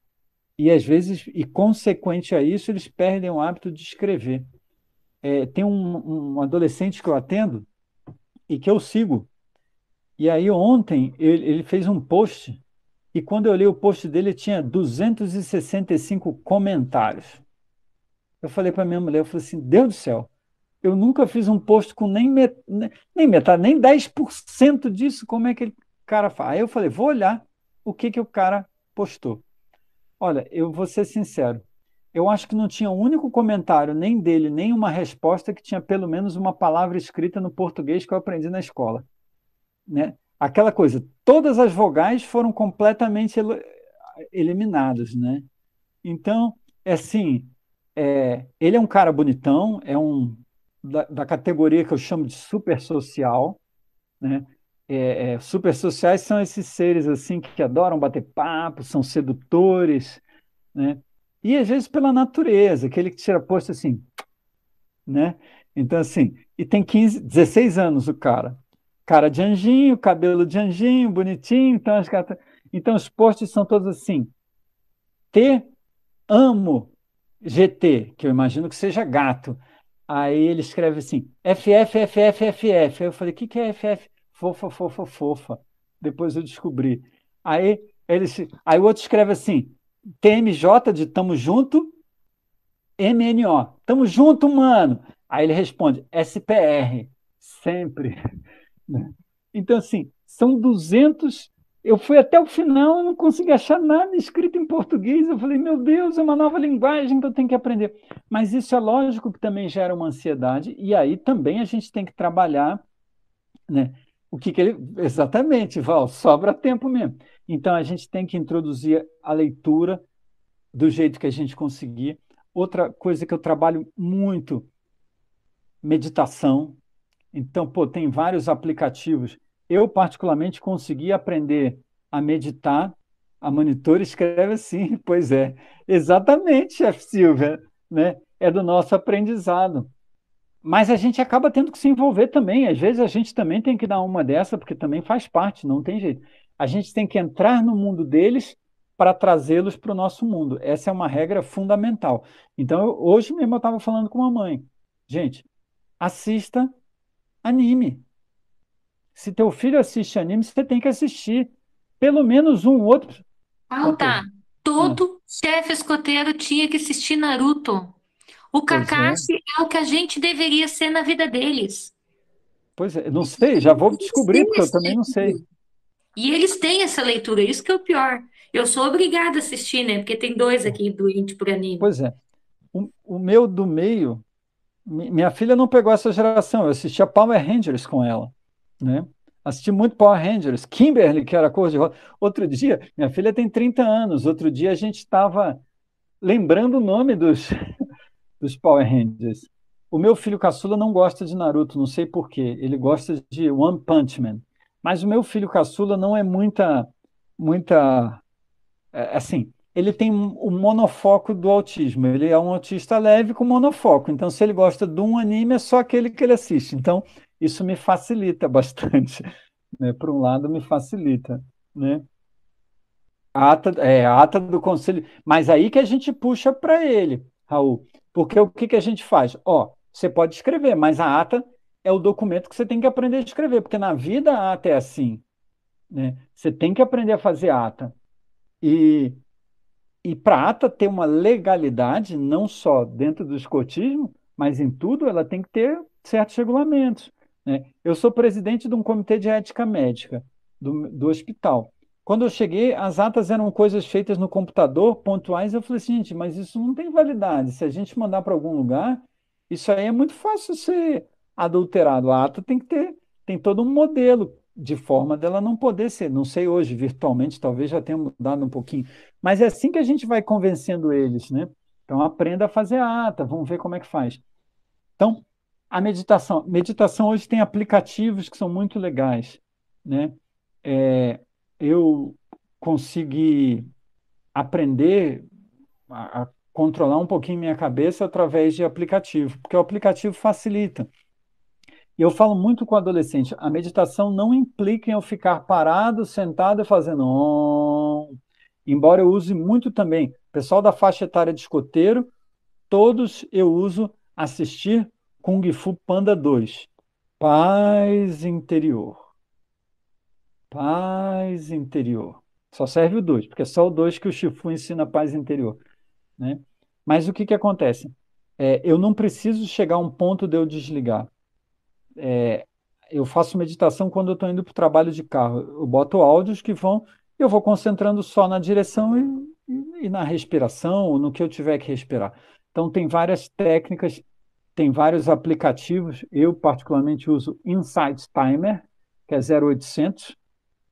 E às vezes, e consequente a isso, eles perdem o hábito de escrever. Tem um adolescente que eu atendo e que eu sigo. E aí ontem ele fez um post, e quando eu olhei o post dele, tinha 265 comentários. Eu falei para minha mulher, eu falei assim, Deus do céu, eu nunca fiz um post com nem metade, nem 10% disso, como é que o cara faz? Aí eu falei, vou olhar o que o cara postou. Olha, eu vou ser sincero, eu acho que não tinha um único comentário, nem dele, nem uma resposta que tinha pelo menos uma palavra escrita no português que eu aprendi na escola, né? Aquela coisa, todas as vogais foram completamente eliminadas, né? Então, é assim, ele é um cara bonitão, é um da categoria que eu chamo de super social, né? Super sociais são esses seres assim que adoram bater papo, são sedutores, né? E às vezes pela natureza, aquele que tira posto assim, né? Então assim, e tem 16 anos o cara. Cara de anjinho, cabelo de anjinho, bonitinho, então os posts são todos assim: T amo GT, que eu imagino que seja gato. Aí ele escreve assim, FF. Aí eu falei, o que é FF? Fofa, fofa, fofa. Depois eu descobri. Aí, aí o outro escreve assim, TMJ de tamo junto, MNO. Tamo junto, mano. Aí ele responde, SPR. Sempre. Então, assim, são 200. Eu fui até o final, eu não consegui achar nada escrito em português. Eu falei, meu Deus, é uma nova linguagem que eu tenho que aprender. Mas isso é lógico que também gera uma ansiedade, e aí também a gente tem que trabalhar, né? O que ele. Exatamente, Val, sobra tempo mesmo. Então a gente tem que introduzir a leitura do jeito que a gente conseguir. Outra coisa que eu trabalho muito, meditação. Então, pô, tem vários aplicativos. Eu, particularmente, consegui aprender a meditar. A monitora escreve assim, pois é. Exatamente, chefe Silvia, né? É do nosso aprendizado. Mas a gente acaba tendo que se envolver também. Às vezes a gente também tem que dar uma dessa, porque também faz parte, não tem jeito. A gente tem que entrar no mundo deles para trazê-los para o nosso mundo. Essa é uma regra fundamental. Então, hoje mesmo eu estava falando com a mãe. Gente, assista anime. Se teu filho assiste anime, você tem que assistir pelo menos um outro. Tá. Ah, Todo chefe escoteiro tinha que assistir Naruto. O pois é, Kakashi é o que a gente deveria ser na vida deles. pois é. Não sei, já vou Eles descobrir, têm porque eu essa também não sei. leitura. E eles têm essa leitura, isso que é o pior. Eu sou obrigada a assistir, né? Porque tem dois aqui doentes por anime. Pois é. O meu do meio, minha filha não pegou essa geração. Eu assistia Power Rangers com ela, né? Assisti muito Power Rangers. Kimberly, que era cor de rosa. Outro dia, minha filha tem 30 anos. Outro dia a gente estava lembrando o nome dos Power Rangers. O meu filho caçula não gosta de Naruto, não sei por quê. Ele gosta de One Punch Man. Mas o meu filho caçula não é muita, assim, ele tem o monofoco do autismo. Ele é um autista leve com monofoco. Então, se ele gosta de um anime, é só aquele que ele assiste. Então, isso me facilita bastante, né? Por um lado, me facilita, né? A ata do conselho. Mas aí que a gente puxa para ele, Raul. Porque o que que a gente faz? Ó, você pode escrever, mas a ata é o documento que você tem que aprender a escrever, porque na vida a ata é assim, né? Você tem que aprender a fazer ata. E, e para a ata ter uma legalidade, não só dentro do escotismo, mas em tudo, ela tem que ter certos regulamentos, né? Eu sou presidente de um comitê de ética médica do hospital. Quando eu cheguei, as atas eram coisas feitas no computador, pontuais. Eu falei assim, gente, mas isso não tem validade. Se a gente mandar para algum lugar, isso aí é muito fácil ser adulterado. A ata tem que ter, tem todo um modelo de forma dela não poder ser. Não sei hoje, virtualmente, talvez já tenha mudado um pouquinho. Mas é assim que a gente vai convencendo eles, né? Então, aprenda a fazer a ata, vamos ver como é que faz. Então, a meditação. Meditação hoje tem aplicativos que são muito legais, né? É, eu consegui aprender a controlar um pouquinho minha cabeça através de aplicativo, porque o aplicativo facilita. E eu falo muito com o adolescente, a meditação não implica em eu ficar parado, sentado e fazendo om. Embora eu use muito também, pessoal da faixa etária de escoteiro, todos eu uso assistir Kung Fu Panda 2. Paz interior. paz interior. Só serve o 2, porque é só o 2 que o Shifu ensina paz interior, né? Mas o que que acontece? Eu não preciso chegar a um ponto de eu desligar. Eu faço meditação quando eu estou indo para o trabalho de carro. Eu boto áudios que vão, eu vou concentrando só na direção e na respiração, ou no que eu tiver que respirar. Então, tem várias técnicas, tem vários aplicativos. Eu, particularmente, uso Insight Timer, que é 0800.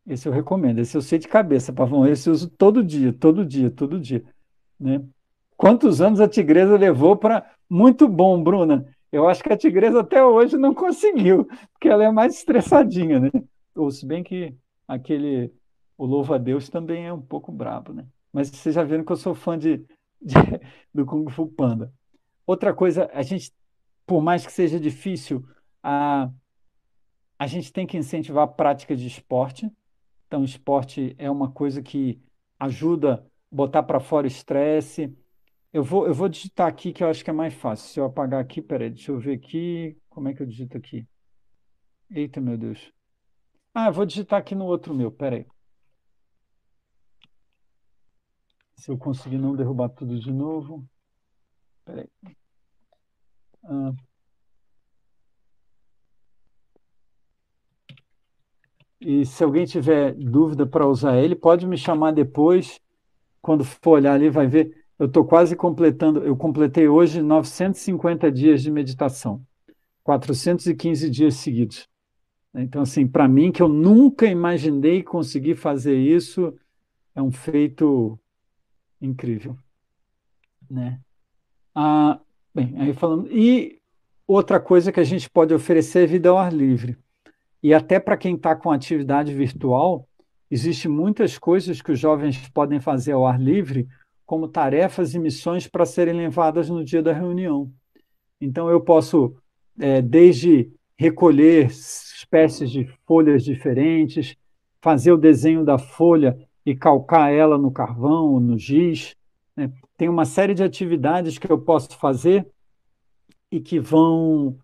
Esse eu recomendo. Esse eu sei de cabeça, Pavão. Esse eu uso todo dia, todo dia, todo dia, né? Quantos anos a tigresa levou para... Muito bom, Bruna. Eu acho que a tigresa até hoje não conseguiu, porque ela é mais estressadinha, né? Ou se bem que o louva-a-Deus também é um pouco brabo, né? Mas vocês já viram que eu sou fã de- do Kung Fu Panda. Outra coisa, por mais que seja difícil, a, a gente tem que incentivar a prática de esporte. Então, esporte é uma coisa que ajuda a botar para fora o estresse. Eu vou digitar aqui que eu acho que é mais fácil. Se eu apagar aqui, peraí, deixa eu ver aqui. Como é que eu digito aqui? Eita, meu Deus. Ah, eu vou digitar aqui no outro meu, peraí. Se eu conseguir não derrubar tudo de novo. Peraí. Ah, e se alguém tiver dúvida para usar ele, pode me chamar depois. Quando for olhar ali, vai ver. Eu estou quase completando. Eu completei hoje 950 dias de meditação. 415 dias seguidos. Então, assim, para mim, que eu nunca imaginei conseguir fazer isso, é um feito incrível, né? Ah, bem, aí falando. E outra coisa que a gente pode oferecer é vida ao ar livre. E até para quem está com atividade virtual, existem muitas coisas que os jovens podem fazer ao ar livre, como tarefas e missões para serem levadas no dia da reunião. Então, eu posso, desde recolher espécies de folhas diferentes, fazer o desenho da folha e calcar ela no carvão ou no giz, né? Tem uma série de atividades que eu posso fazer e que vão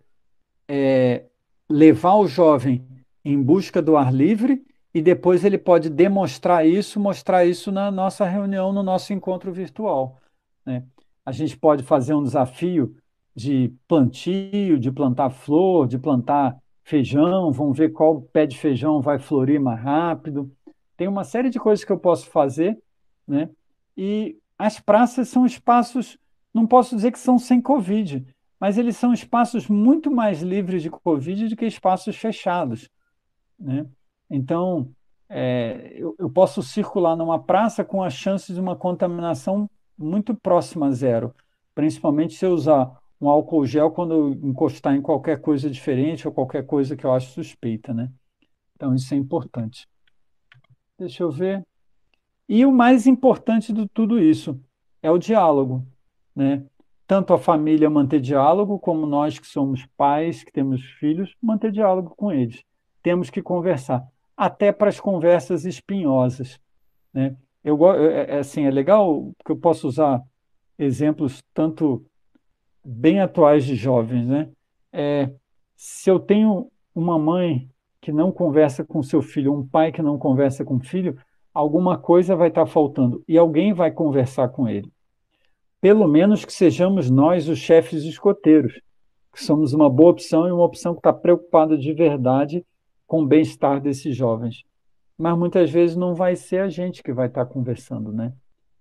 levar o jovem em busca do ar livre e depois ele pode demonstrar isso, mostrar isso na nossa reunião, no nosso encontro virtual, né? A gente pode fazer um desafio de plantio, de plantar flor, de plantar feijão, vamos ver qual pé de feijão vai florir mais rápido. Tem uma série de coisas que eu posso fazer, né? E as praças são espaços, não posso dizer que são sem Covid, mas eles são espaços muito mais livres de Covid do que espaços fechados, né? Então, eu posso circular numa praça com a chance de uma contaminação muito próxima a zero, principalmente se eu usar um álcool gel quando eu encostar em qualquer coisa diferente ou qualquer coisa que eu acho suspeita, né? Então, isso é importante. Deixa eu ver. E o mais importante de tudo isso é o diálogo, né? Tanto a família manter diálogo, como nós que somos pais, que temos filhos, manter diálogo com eles. Temos que conversar, até para as conversas espinhosas, né? Assim, é legal que eu posso usar exemplos tanto bem atuais de jovens, né? É, Se eu tenho uma mãe que não conversa com seu filho, um pai que não conversa com o filho, alguma coisa vai estar faltando e alguém vai conversar com ele. Pelo menos que sejamos nós os chefes escoteiros, que somos uma boa opção e uma opção que está preocupada de verdade com o bem-estar desses jovens. Mas muitas vezes não vai ser a gente que vai estar conversando, né?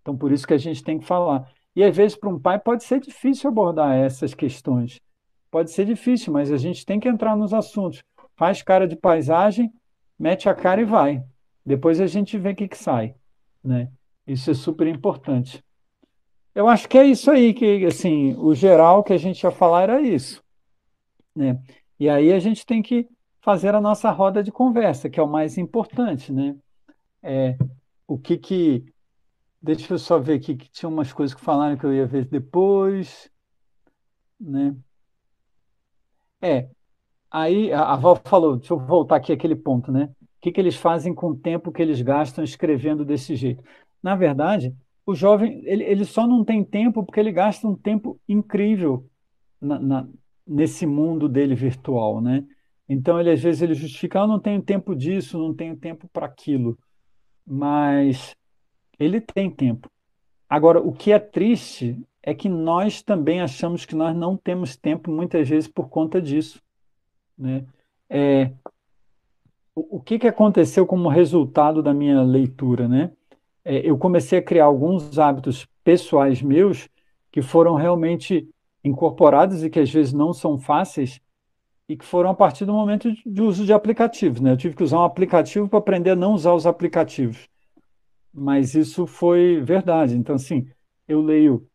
Então, por isso que a gente tem que falar. E às vezes, para um pai, pode ser difícil abordar essas questões. Pode ser difícil, mas a gente tem que entrar nos assuntos. Faz cara de paisagem, mete a cara e vai. Depois a gente vê o que sai, né? Isso é super importante. Eu acho que é isso aí, que assim, o geral que a gente ia falar era isso, né? E aí a gente tem que fazer a nossa roda de conversa, que é o mais importante, né? É, o que que... Deixa eu só ver aqui, que tinha umas coisas que falaram que eu ia ver depois, né? É, Aí a Val falou, deixa eu voltar aqui àquele ponto, né? O que que eles fazem com o tempo que eles gastam escrevendo desse jeito? Na verdade, o jovem, ele só não tem tempo porque ele gasta um tempo incrível nesse mundo dele virtual, né? Então, ele às vezes ele justifica, eu não tenho tempo disso, não tenho tempo para aquilo, mas ele tem tempo. Agora, o que é triste é que nós também achamos que nós não temos tempo, muitas vezes, por conta disso, né? É, o que que aconteceu como resultado da minha leitura, né? Eu comecei a criar alguns hábitos pessoais meus que foram realmente incorporados e que às vezes não são fáceis e que foram a partir do momento de uso de aplicativos, né? Eu tive que usar um aplicativo para aprender a não usar os aplicativos, mas isso foi verdade. Então, assim, eu leio,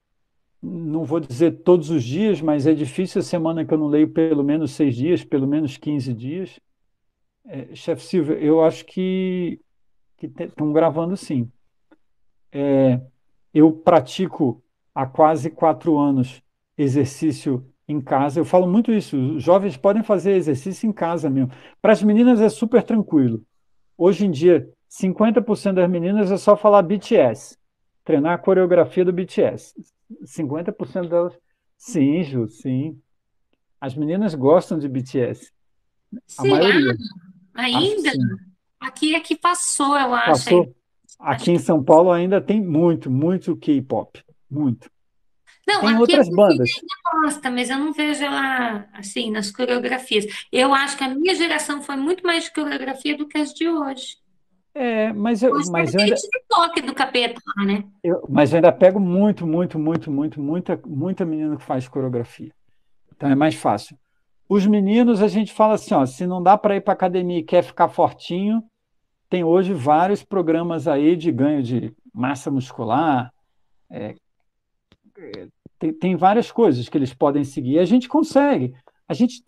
não vou dizer todos os dias, mas é difícil a semana que eu não leio pelo menos 6 dias, pelo menos 15 dias. Chefe Silvia, eu acho que estão gravando sim. Eu pratico há quase 4 anos exercício em casa. Eu falo muito isso. Os jovens podem fazer exercício em casa mesmo. Para as meninas é super tranquilo. Hoje em dia, 50% das meninas é só falar BTS, treinar a coreografia do BTS. 50% delas. Sim, Ju, sim. As meninas gostam de BTS. A Será? maioria. Acho que Ainda? sim. Aqui é que passou, eu acho. Passou. Acho Aqui em que... São Paulo ainda tem muito, muito K-pop. Muito. Não, Tem aqui a outras minha filha bandas. ainda gosta, mas eu não vejo ela assim nas coreografias. Eu acho que a minha geração foi muito mais de coreografia do que as de hoje. Mas eu, Hoje tem mas eu aquele ainda, TikTok do capeta lá, né? mas eu ainda pego muito, muito, muito, muito, muita menina que faz coreografia. Então é mais fácil. Os meninos, a gente fala assim, ó, se não dá para ir para academia e quer ficar fortinho, tem hoje vários programas aí de ganho de massa muscular, tem várias coisas que eles podem seguir. A gente consegue. A gente,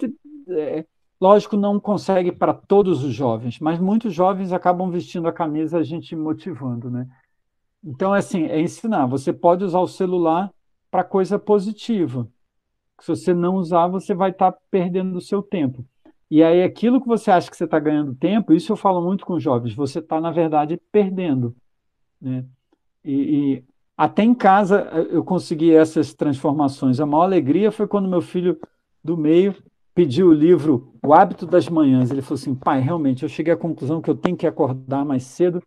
lógico, não consegue para todos os jovens, mas muitos jovens acabam vestindo a camisa, a gente motivando, né? Então, assim, é ensinar. Você pode usar o celular para coisa positiva. Se você não usar, você vai estar perdendo o seu tempo. E aí, aquilo que você acha que você está ganhando tempo, isso eu falo muito com os jovens, você está, na verdade, perdendo, né? E até em casa eu consegui essas transformações. A maior alegria foi quando meu filho do meio pediu o livro O Hábito das Manhãs. Ele falou assim, pai, realmente, eu cheguei à conclusão que eu tenho que acordar mais cedo,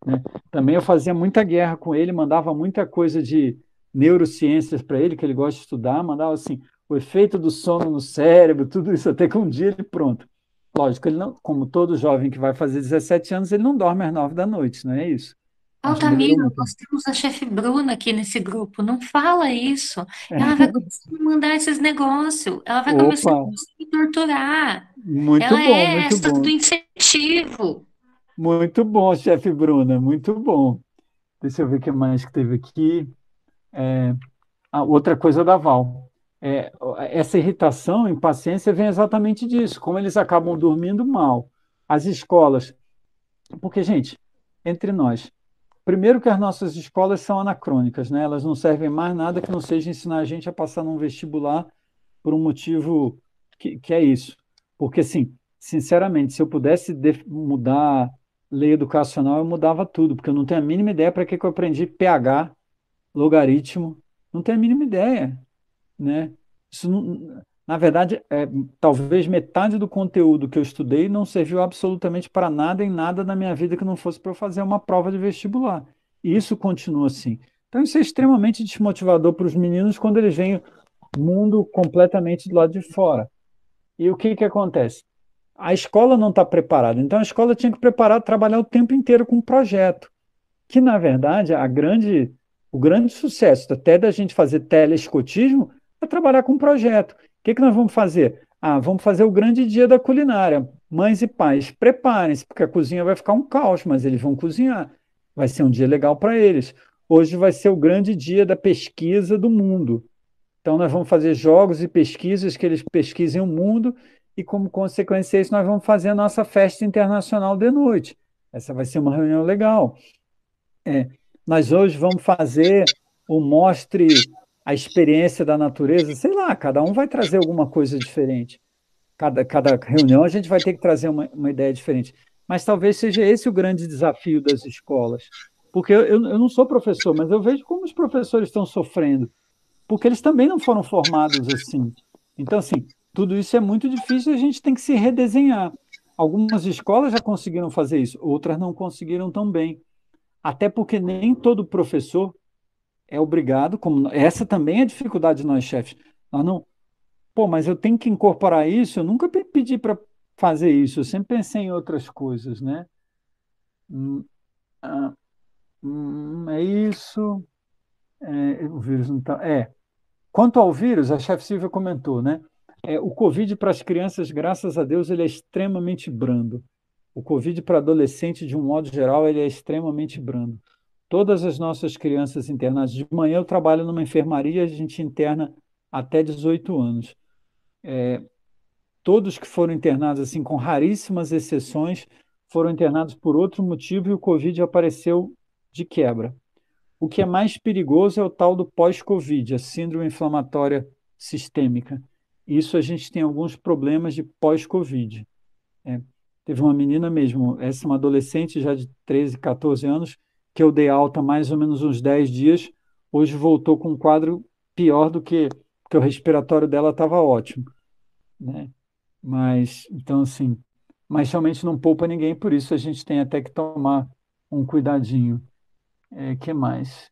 né? Também eu fazia muita guerra com ele, mandava muita coisa de neurociências para ele, que ele gosta de estudar, mandava assim, o efeito do sono no cérebro, tudo isso, até que um dia ele pronto. Lógico, ele não, como todo jovem que vai fazer 17 anos, ele não dorme às 9 da noite, não é isso? Mas melhorou Altamiro, muito. nós temos a chefe Bruna aqui nesse grupo. Não fala isso. Ela vai É. começar a me mandar esses negócios. Ela vai começar Opa, a me torturar. muito Ela bom, é muito essa do bom. incentivo. Muito bom, chefe Bruna, muito bom. Deixa eu ver o que mais que teve aqui. Outra coisa da Val. Essa irritação, impaciência vem exatamente disso, como eles acabam dormindo mal. As escolas, porque, gente, entre nós, primeiro que as nossas escolas são anacrônicas, né? Elas não servem mais nada que não seja ensinar a gente a passar num vestibular por um motivo que é isso. Porque, assim, sinceramente, se eu pudesse mudar lei educacional, eu mudava tudo, porque eu não tenho a mínima ideia para que eu aprendi pH, logaritmo, não tenho a mínima ideia, né? Isso na verdade, talvez metade do conteúdo que eu estudei não serviu absolutamente para nada em nada na minha vida que não fosse para eu fazer uma prova de vestibular. E isso continua assim. Então, isso é extremamente desmotivador para os meninos quando eles veem o mundo completamente do lado de fora. E o que que acontece? A escola não está preparada. Então, a escola tinha que preparar, trabalhar o tempo inteiro com um projeto, que, na verdade, o grande sucesso até da gente fazer telescotismo é trabalhar com um projeto. O que que nós vamos fazer? Vamos fazer o grande dia da culinária. Mães e pais, preparem-se, porque a cozinha vai ficar um caos, mas eles vão cozinhar. Vai ser um dia legal para eles. Hoje vai ser o grande dia da pesquisa do mundo. Então, nós vamos fazer jogos e pesquisas que eles pesquisem o mundo e, como consequência disso, nós vamos fazer a nossa festa internacional de noite. Essa vai ser uma reunião legal. Nós hoje vamos fazer o Mostre a Experiência da Natureza, sei lá, cada um vai trazer alguma coisa diferente. Cada reunião a gente vai ter que trazer uma ideia diferente. Mas talvez seja esse o grande desafio das escolas. Porque eu não sou professor, mas eu vejo como os professores estão sofrendo, porque eles também não foram formados assim. Então, assim, tudo isso é muito difícil e a gente tem que se redesenhar. Algumas escolas já conseguiram fazer isso, outras não conseguiram tão bem. Até porque nem todo professor é obrigado, como essa também é a dificuldade de nós chefes. Nós não, pô, mas eu tenho que incorporar isso, eu nunca pedi para fazer isso, eu sempre pensei em outras coisas, né? Hum, ah, é isso. O vírus não tá. Quanto ao vírus, a chefe Silvia comentou, né? O Covid para as crianças, graças a Deus, ele é extremamente brando. O Covid para adolescente, de um modo geral, ele é extremamente brando. Todas as nossas crianças internadas, de manhã eu trabalho numa enfermaria, a gente interna até 18 anos. Todos que foram internados, assim, com raríssimas exceções, foram internados por outro motivo e o Covid apareceu de quebra. O que é mais perigoso é o tal do pós-Covid, a síndrome inflamatória sistêmica. Isso a gente tem alguns problemas de pós-Covid. Teve uma menina mesmo, essa é uma adolescente já de 13, 14 anos, que eu dei alta mais ou menos uns 10 dias, hoje voltou com um quadro pior do que, porque o respiratório dela estava ótimo, né? Mas, então, assim, mas realmente não poupa ninguém, por isso a gente tem até que tomar um cuidadinho. Que mais?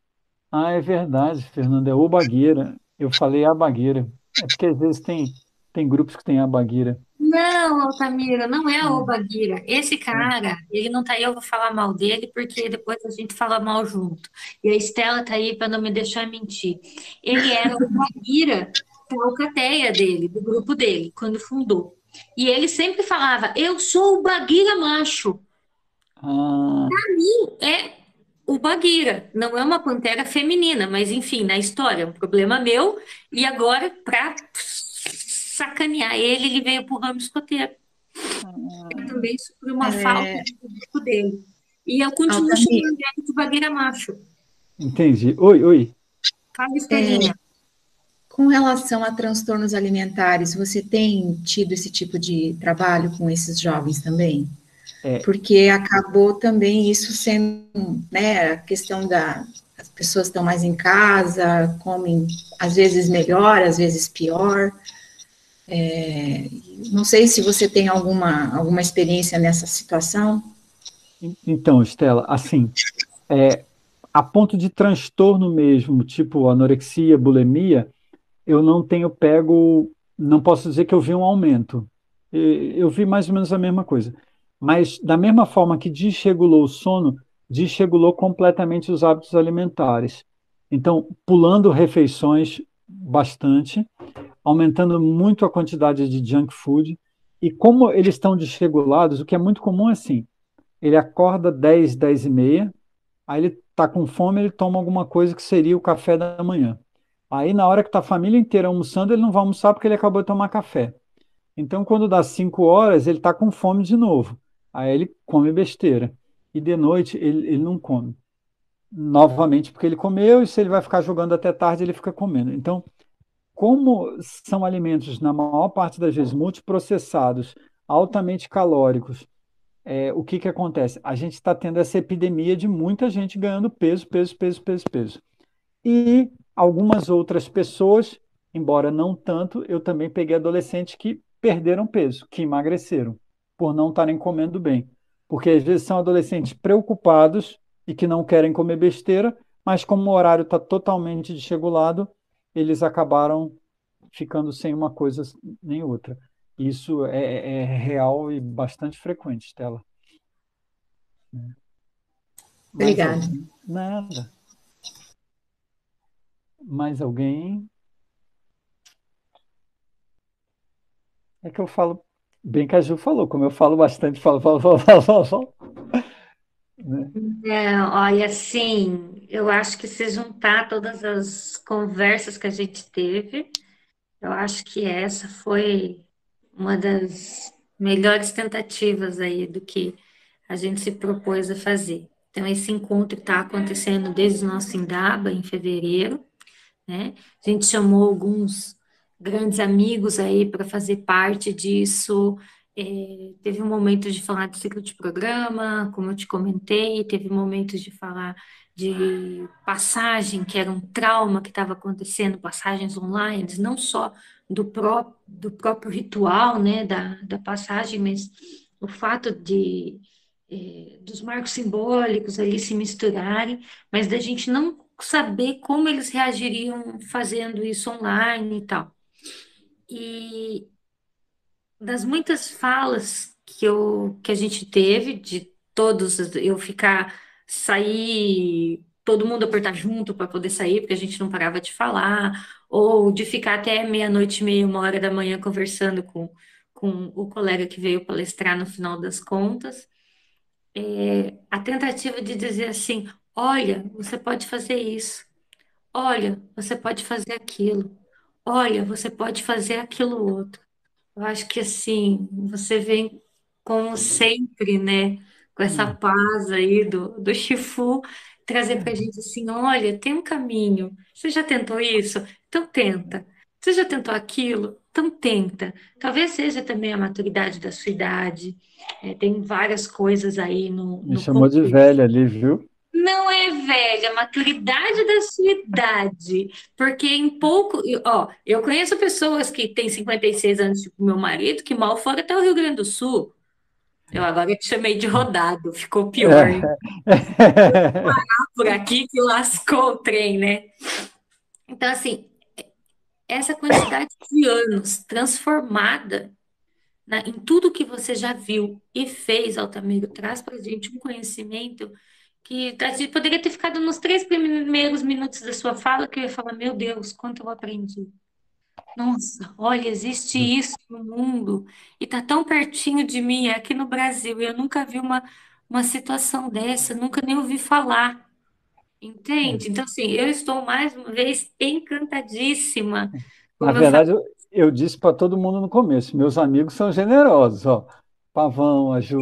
Ah, é verdade, Fernanda, é o Bagueira. Eu falei a Bagueira. É porque às vezes tem grupos que tem a Bagueira. Não, Altamira, não é a Hum, Obaguira. Esse hum. cara, ele não tá aí, eu vou falar mal dele, porque depois a gente fala mal junto. E a Estela tá aí para não me deixar mentir. Ele era o Baguira da alcateia dele, do grupo dele, quando fundou. E ele sempre falava, eu sou o Baguira macho. Ah, É o Baguira, não é uma pantera feminina, mas enfim, na história, é um problema meu. E agora, para sacanear ele, ele veio pro ramo escoteiro. Eu também sofri uma falta É, de público dele. E eu continuo Altamira, chamando ele de Bagueira Macho. entendi. Oi, oi. Fala, Estelinha. com relação a transtornos alimentares, você tem tido esse tipo de trabalho com esses jovens também? É, Porque acabou também isso sendo, né, a questão as pessoas estão mais em casa, comem às vezes melhor, às vezes pior. Não sei se você tem alguma experiência nessa situação. então, Estela, assim, é, a ponto de transtorno mesmo, tipo anorexia, bulimia, eu não tenho pego, não posso dizer que eu vi um aumento. Eu vi mais ou menos a mesma coisa. Mas, da mesma forma que desregulou o sono, desregulou completamente os hábitos alimentares. Então, pulando refeições bastante, aumentando muito a quantidade de junk food. E como eles estão desregulados, o que é muito comum é assim: ele acorda 10, 10 e meia, aí ele está com fome, ele toma alguma coisa que seria o café da manhã. Aí, na hora que está a família inteira almoçando, ele não vai almoçar porque ele acabou de tomar café. Então, quando dá 5 horas, ele está com fome de novo. Aí ele come besteira. E de noite ele não come. Novamente, porque ele comeu, e se ele vai ficar jogando até tarde, ele fica comendo. Então, como são alimentos, na maior parte das vezes, multiprocessados, altamente calóricos, o que que acontece? A gente está tendo essa epidemia de muita gente ganhando peso, peso, peso, peso, peso. E algumas outras pessoas, embora não tanto, eu também peguei adolescentes que perderam peso, que emagreceram, por não estarem comendo bem. Porque às vezes são adolescentes preocupados e que não querem comer besteira, mas como o horário está totalmente desregulado, eles acabaram ficando sem uma coisa nem outra. Isso é real e bastante frequente, Stella. Mais Obrigada. alguém? Nada. Mais alguém? É que eu falo, bem que a Ju falou, como eu falo bastante, falo, falo, falo, falo, falo, falo, né? Olha, assim, eu acho que se juntar todas as conversas que a gente teve, eu acho que essa foi uma das melhores tentativas aí do que a gente se propôs a fazer. Então, esse encontro está acontecendo desde o nosso Indaba, em fevereiro, né? A gente chamou alguns grandes amigos aí para fazer parte disso. Teve um momento de falar de ciclo de programa, como eu te comentei, teve momentos de falar de passagem, que era um trauma que estava acontecendo, passagens online, não só do próprio ritual, né, da passagem, mas o fato dos marcos simbólicos ali se misturarem, mas da gente não saber como eles reagiriam fazendo isso online e tal. E das muitas falas que a gente teve, de todos, eu sair, todo mundo apertar junto para poder sair, porque a gente não parava de falar, ou de ficar até meia-noite e meia, 1 hora da manhã conversando com o colega que veio palestrar no final das contas. A tentativa de dizer assim: olha, você pode fazer isso, olha, você pode fazer aquilo, olha, você pode fazer aquilo outro. Eu acho que assim, você vem como sempre, né, com essa paz aí do Shifu, trazer pra gente assim: olha, tem um caminho. Você já tentou isso? Então tenta. Você já tentou aquilo? Então tenta. Talvez seja também a maturidade da sua idade. Tem várias coisas aí Me no chamou de velha ali, viu? não é velha, a maturidade da sua idade. Porque em pouco. Ó, eu conheço pessoas que têm 56 anos, tipo meu marido, que mal foram até o Rio Grande do Sul. Eu agora te chamei de rodado, ficou pior, hein? Por aqui que lascou o trem, né? Então, assim, essa quantidade de anos transformada em tudo que você já viu e fez, Altamiro, traz pra gente um conhecimento que a gente poderia ter ficado nos 3 primeiros minutos da sua fala, que eu ia falar: meu Deus, quanto eu aprendi. Nossa, olha, existe isso no mundo e tá tão pertinho de mim, é aqui no Brasil. E eu nunca vi uma situação dessa, nunca nem ouvi falar, entende? Então, assim, eu estou mais uma vez encantadíssima. Na Como eu falei, verdade, eu disse para todo mundo no começo, meus amigos são generosos, ó. Pavão, a Ju.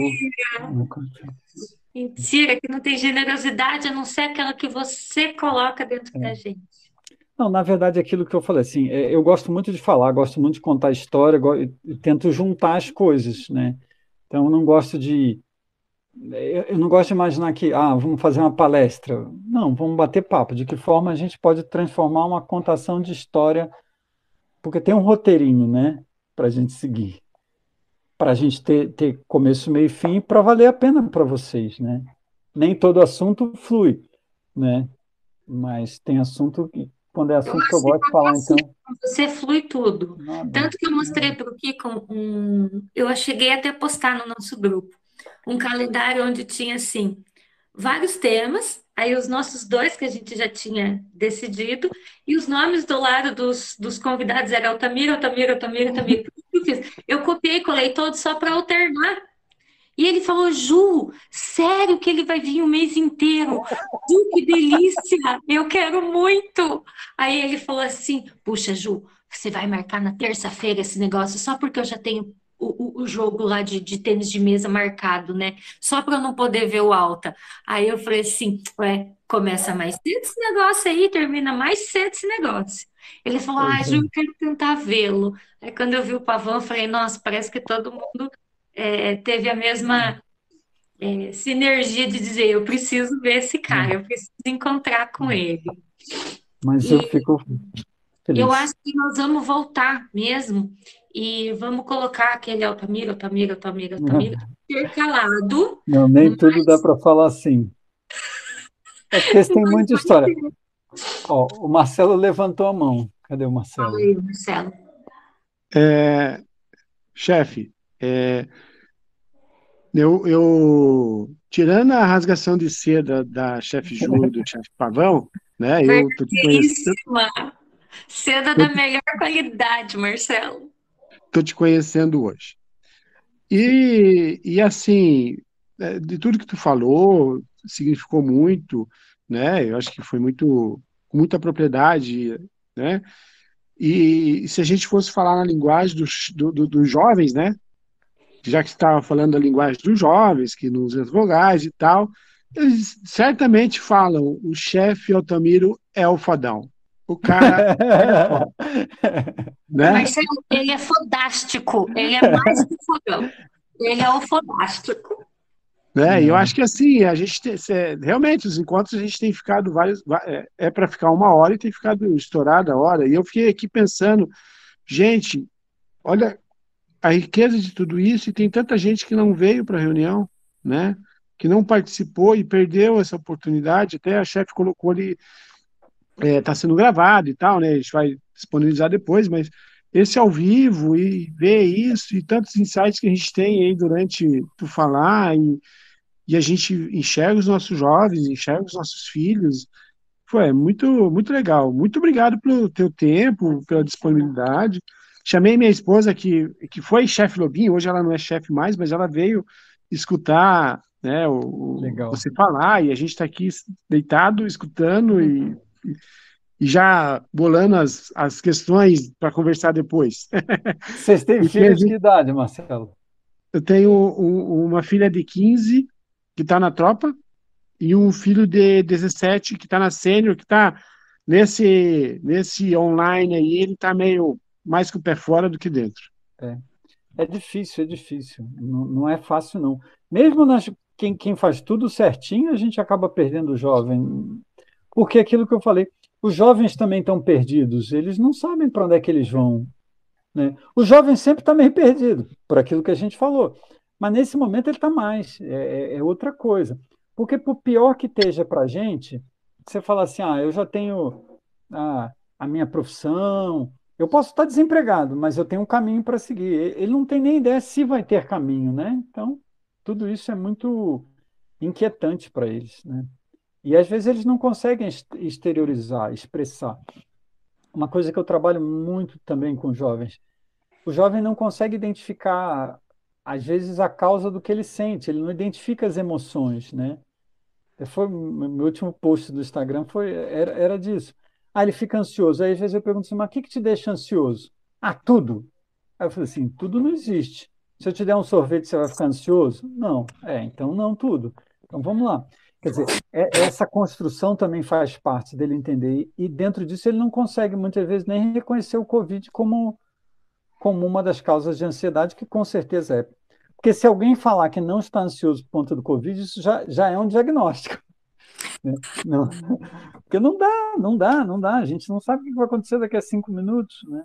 mentira, que não tem generosidade a não ser aquela que você coloca dentro da gente. Não, na verdade, aquilo que eu falei, assim, eu gosto muito de falar, gosto muito de contar história, e tento juntar as coisas, né? Então, eu não gosto de imaginar que, vamos fazer uma palestra. Não, vamos bater papo. De que forma a gente pode transformar uma contação de história, porque tem um roteirinho, né, para a gente seguir, para a gente ter começo, meio e fim, para valer a pena para vocês, né? Nem todo assunto flui, né? Mas tem assunto que, quando é assunto que eu gosto de falar, então. Você flui tudo. Nada. Tanto que eu mostrei para o Kiko eu cheguei até a postar no nosso grupo um calendário onde tinha assim vários temas, aí os nossos dois que a gente já tinha decidido, e os nomes do lado dos convidados era Altamiro, Altamiro, Altamiro, Altamiro. O que eu fiz? Eu copiei e colei todos só para alternar. E ele falou: Ju, sério que ele vai vir o mês inteiro? Ju, que delícia! Eu quero muito! Aí ele falou assim: puxa, Ju, você vai marcar na terça-feira esse negócio só porque eu já tenho o jogo lá de tênis de mesa marcado, né? Só para eu não poder ver o alta. Aí eu falei assim: ué, começa mais cedo esse negócio aí, termina mais cedo esse negócio. Ele falou: Ju, eu quero tentar vê-lo. Aí quando eu vi o Pavão, eu falei: nossa, parece que todo mundo teve a mesma sinergia de dizer: eu preciso ver esse cara, eu preciso encontrar com ele. Mas eu fico feliz. Eu acho que nós vamos voltar mesmo e vamos colocar aquele Altamiro, Altamiro, Altamiro, Altamiro intercalado. Não, nem tudo dá para falar assim. É porque eles têm muita história. Ó, o Marcelo levantou a mão. Cadê o Marcelo? Fala aí, Marcelo. Chefe, tirando a rasgação de seda da chefe Ju e do chefe Pavão, né? Eu tô te conhecendo. Seda da melhor qualidade, Marcelo. Tô te conhecendo hoje. E assim, de tudo que tu falou, significou muito, né? Eu acho que foi com muita propriedade, né? E se a gente fosse falar na linguagem dos jovens, né? Já que estava falando da linguagem dos jovens, que não usam as vogais e tal, eles certamente falam: o chefe Altamiro é o fodão. O cara é foda. Né? Marcelo, ele é fodástico. Ele é mais que fodão. Ele é o fodástico. Né? E eu acho que assim, a gente realmente, os encontros a gente tem ficado para ficar 1 hora e tem ficado estourada a hora. E eu fiquei aqui pensando, Gente, olha a riqueza de tudo isso, e tem tanta gente que não veio para a reunião, né? Que não participou e perdeu essa oportunidade. Até a chefe colocou ali, está sendo gravado e tal, né? A gente vai disponibilizar depois, mas esse ao vivo e ver isso e tantos insights que a gente tem aí durante tu falar e a gente enxerga os nossos jovens, enxerga os nossos filhos. Foi muito, muito legal. Muito obrigado pelo teu tempo, pela disponibilidade. Chamei minha esposa, que foi chefe Lobinho, hoje ela não é chefe mais, mas ela veio escutar, né, Legal. você falar, e a gente está aqui deitado, escutando e já bolando as questões para conversar depois. Vocês têm Porque filhos de que idade, Marcelo? eu tenho uma filha de 15 que está na tropa, e um filho de 17 que está na sênior, que está nesse online aí, ele está meio mais com o pé fora do que dentro. É difícil, é difícil. Não, não é fácil, não. Mesmo quem faz tudo certinho, a gente acaba perdendo o jovem. Porque aquilo que eu falei, os jovens também estão perdidos, eles não sabem para onde é que eles vão, né? O jovem sempre está meio perdido, por aquilo que a gente falou. Mas nesse momento ele está mais, é outra coisa. Porque por pior que esteja para a gente, você fala assim, eu já tenho a minha profissão, eu posso estar desempregado, mas eu tenho um caminho para seguir. Ele não tem nem ideia se vai ter caminho, né? Então, tudo isso é muito inquietante para eles, né? E às vezes eles não conseguem exteriorizar, expressar. Uma coisa que eu trabalho muito também com jovens, o jovem não consegue identificar, às vezes, a causa do que ele sente, ele não identifica as emoções, né? Meu último post do Instagram era disso. Ele fica ansioso. Aí, às vezes, eu pergunto assim, mas o que te deixa ansioso? Tudo. Aí eu falei assim, tudo não existe. Se eu te der um sorvete, você vai ficar ansioso? Não. Então não tudo. Então vamos lá. Quer dizer, essa construção também faz parte dele entender. E dentro disso ele não consegue, muitas vezes, nem reconhecer o Covid como uma das causas de ansiedade, que com certeza é. Porque se alguém falar que não está ansioso por conta do Covid, isso já é um diagnóstico, né? Não, porque não dá. A gente não sabe o que vai acontecer daqui a 5 minutos, né?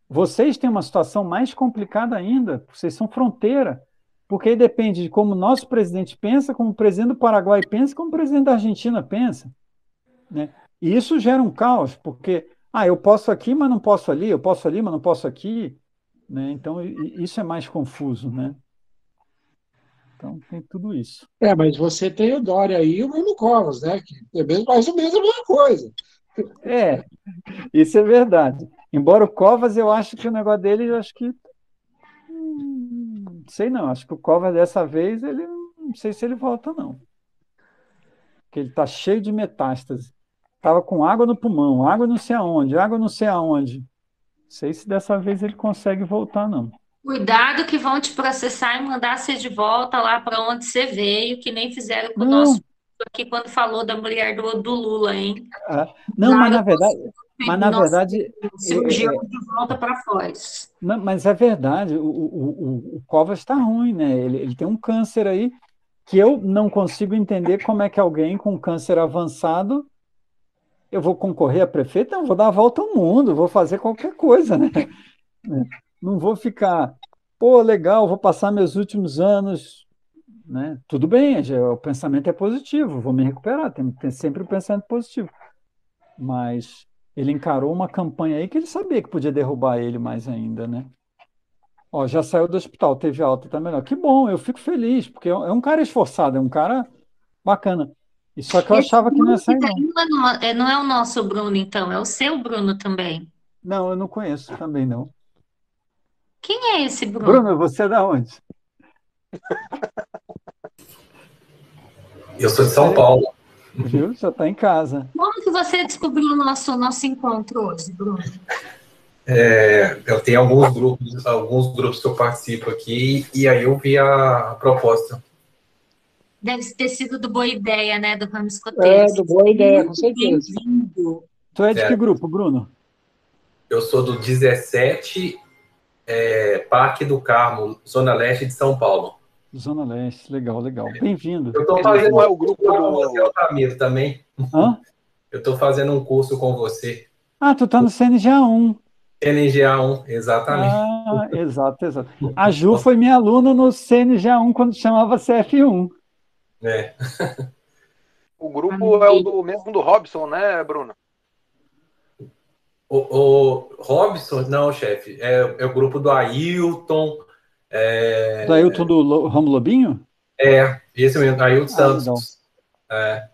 Vocês têm uma situação mais complicada ainda, vocês são fronteira, porque aí depende de como o nosso presidente pensa, como o presidente do Paraguai pensa, como o presidente da Argentina pensa, né? E isso gera um caos, porque eu posso aqui, mas não posso ali, eu posso ali, mas não posso aqui, né? Então isso é mais confuso, né? Então tem tudo isso. Mas você tem o Dória aí e o Bruno Covas, né? Que é mais ou menos a mesma coisa. Isso é verdade. Embora o Covas, eu acho que o negócio dele, eu acho que sei não, acho que o Covas dessa vez, ele não sei se ele volta, não. Porque ele está cheio de metástase. Estava com água no pulmão, água não sei aonde, água não sei aonde. Não sei se dessa vez ele consegue voltar, não. Cuidado que vão te processar e mandar você de volta lá para onde você veio, que nem fizeram com o Não, nosso aqui quando falou da mulher do Lula, hein? não, mas Usaram na nosso verdade, cirurgião de volta para Foz. mas é verdade, o Covas está ruim, né? Ele tem um câncer aí que eu não consigo entender como é que alguém com câncer avançado, eu vou concorrer a prefeito, não, vou dar a volta ao mundo, vou fazer qualquer coisa, né? Não vou ficar, legal, vou passar meus últimos anos, né? Tudo bem, o pensamento é positivo, vou me recuperar, tem sempre o pensamento positivo. Mas ele encarou uma campanha aí que ele sabia que podia derrubar ele mais ainda, né? Já saiu do hospital, teve alta, tá melhor. Que bom, eu fico feliz, porque é um cara esforçado, é um cara bacana. E só que eu achava que não ia sair, não. Não é o nosso Bruno, então, é o seu Bruno também. Não, eu não conheço também, não. Quem é esse Bruno? Bruno, você é da onde? Eu sou de São Paulo. Viu? Já está em casa. Como que você descobriu o nosso encontro hoje, Bruno? Eu tenho alguns grupos que eu participo aqui, e aí eu vi a proposta. Deve ter sido do Boa Ideia, né? Do Ramos Escoteiro. Do Boa Ideia, com certeza. Tu é de que grupo, Bruno? Eu sou do 17 Parque do Carmo, Zona Leste de São Paulo. Zona Leste, legal. Bem-vindo. Eu estou fazendo o grupo com você, Altamiro, também. Hã? Eu estou fazendo um curso com você. Tu tá no CNJ 1. NGA1, exatamente. Ah, exato, exato. A Ju foi minha aluna no CNGA1 quando chamava CF1. É. O grupo é o do mesmo do Robson, né, Bruno? O Robson, não, chefe, é o grupo do Ailton. Do Ailton do Ramo Lobinho? Esse mesmo, Ailton Santos. Legal.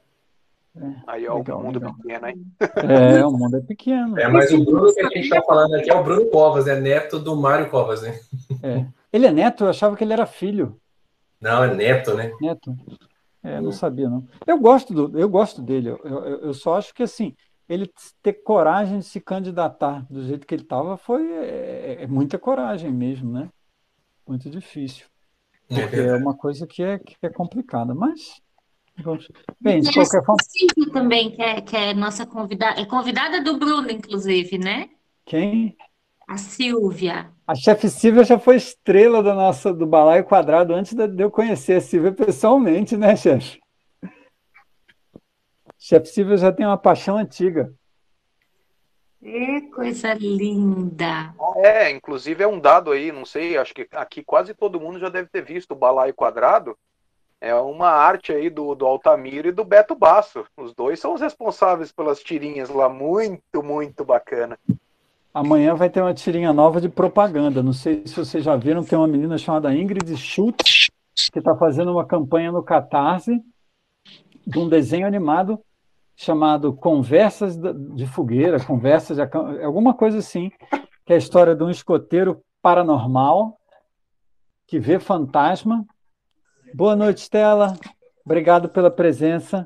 Aí é Legal, o mundo legal. pequeno, hein? O mundo é pequeno. Mas o Bruno que a gente está falando aqui é o Bruno Covas, é neto do Mário Covas, né? Ele é neto? Eu achava que ele era filho. Não, é neto, né? Neto. Não sabia, não. Eu gosto dele. Eu só acho que, assim, ele ter coragem de se candidatar do jeito que ele estava foi muita coragem mesmo, né? Muito difícil. Porque é uma coisa que é complicada. Mas, bem, de qualquer forma... Silvia também, que é nossa convidada, é convidada do Bruno, inclusive, né? Quem? A Silvia. A chefe Silvia já foi estrela do Balaio Quadrado antes de eu conhecer a Silvia pessoalmente, né, chefe? Chefe Silvia já tem uma paixão antiga. Coisa linda. Inclusive é um dado aí, não sei, acho que aqui quase todo mundo já deve ter visto o Balaio Quadrado. É uma arte aí do Altamiro e do Beto Basso. Os dois são os responsáveis pelas tirinhas lá, muito, muito bacana. Amanhã vai ter uma tirinha nova de propaganda. Não sei se vocês já viram, tem uma menina chamada Ingrid Schultz, que está fazendo uma campanha no Catarse de um desenho animado chamado Conversas de Fogueira, alguma coisa assim, que é a história de um escoteiro paranormal que vê fantasma. Boa noite, Stella. Obrigado pela presença.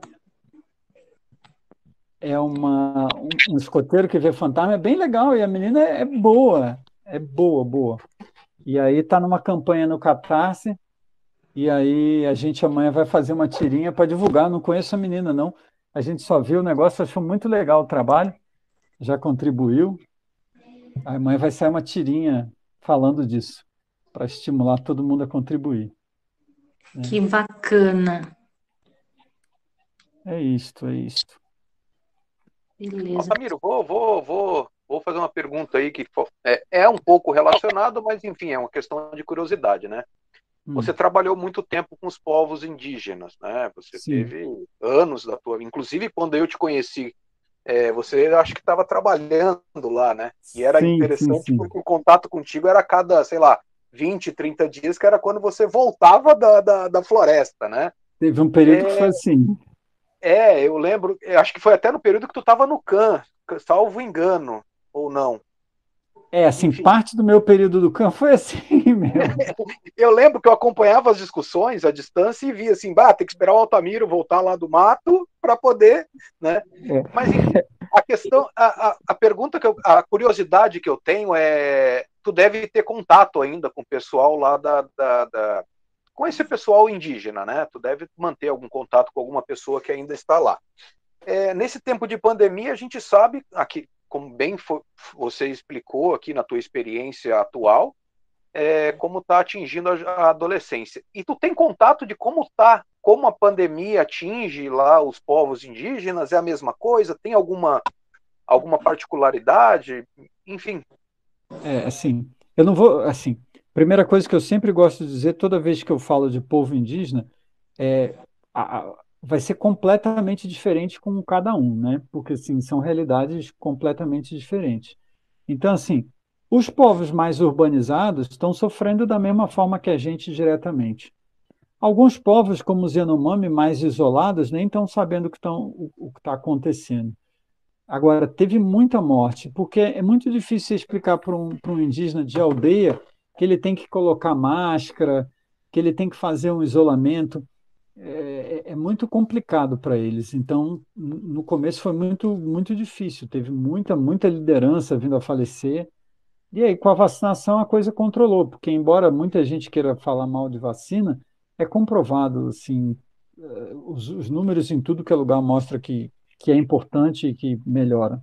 É um escoteiro que vê fantasma, é bem legal, e a menina é boa, boa. E aí está numa campanha no Catarse, e aí a gente amanhã vai fazer uma tirinha para divulgar. Não conheço a menina, não. A gente só viu o negócio, achou muito legal o trabalho, já contribuiu. Amanhã vai sair uma tirinha falando disso, para estimular todo mundo a contribuir. Que bacana. É isto. Beleza. Altamiro, vou fazer uma pergunta aí que é um pouco relacionado, mas enfim, é uma questão de curiosidade, né? Você trabalhou muito tempo com os povos indígenas, né? Você teve anos da tua... Inclusive, quando eu te conheci, você acho que estava trabalhando lá, né? E era interessante porque o contato contigo era a cada, sei lá, 20, 30 dias, que era quando você voltava da floresta, né? Teve um período que foi assim. Eu lembro, acho que foi até no período que tu estava no CAN, salvo engano, ou não. Assim, enfim. Parte do meu período do CAN foi assim mesmo. Eu lembro que eu acompanhava as discussões à distância e via assim, tem que esperar o Altamiro voltar lá do mato para poder, né? Mas enfim, a questão, a pergunta a curiosidade que eu tenho tu deve ter contato ainda com o pessoal lá com esse pessoal indígena, né? Tu deve manter algum contato com alguma pessoa que ainda está lá. Nesse tempo de pandemia, a gente sabe, aqui, como bem você explicou aqui na tua experiência atual, como está atingindo a adolescência. E tu tem contato de como a pandemia atinge lá os povos indígenas? É a mesma coisa? Tem alguma particularidade? Enfim. Assim, eu não vou, assim, primeira coisa que eu sempre gosto de dizer, toda vez que eu falo de povo indígena, vai ser completamente diferente com cada um, né? Porque, assim, são realidades completamente diferentes. Então, assim, os povos mais urbanizados estão sofrendo da mesma forma que a gente diretamente. Alguns povos, como os Yanomami, mais isolados, nem estão sabendo o que está acontecendo. Agora, teve muita morte, porque é muito difícil explicar para um indígena de aldeia que ele tem que colocar máscara, que ele tem que fazer um isolamento. É muito complicado para eles. Então, no começo foi muito, muito difícil. Teve muita liderança vindo a falecer. E aí, com a vacinação, a coisa controlou, porque embora muita gente queira falar mal de vacina, é comprovado, assim, os números em tudo que é lugar mostram que é importante e que melhora.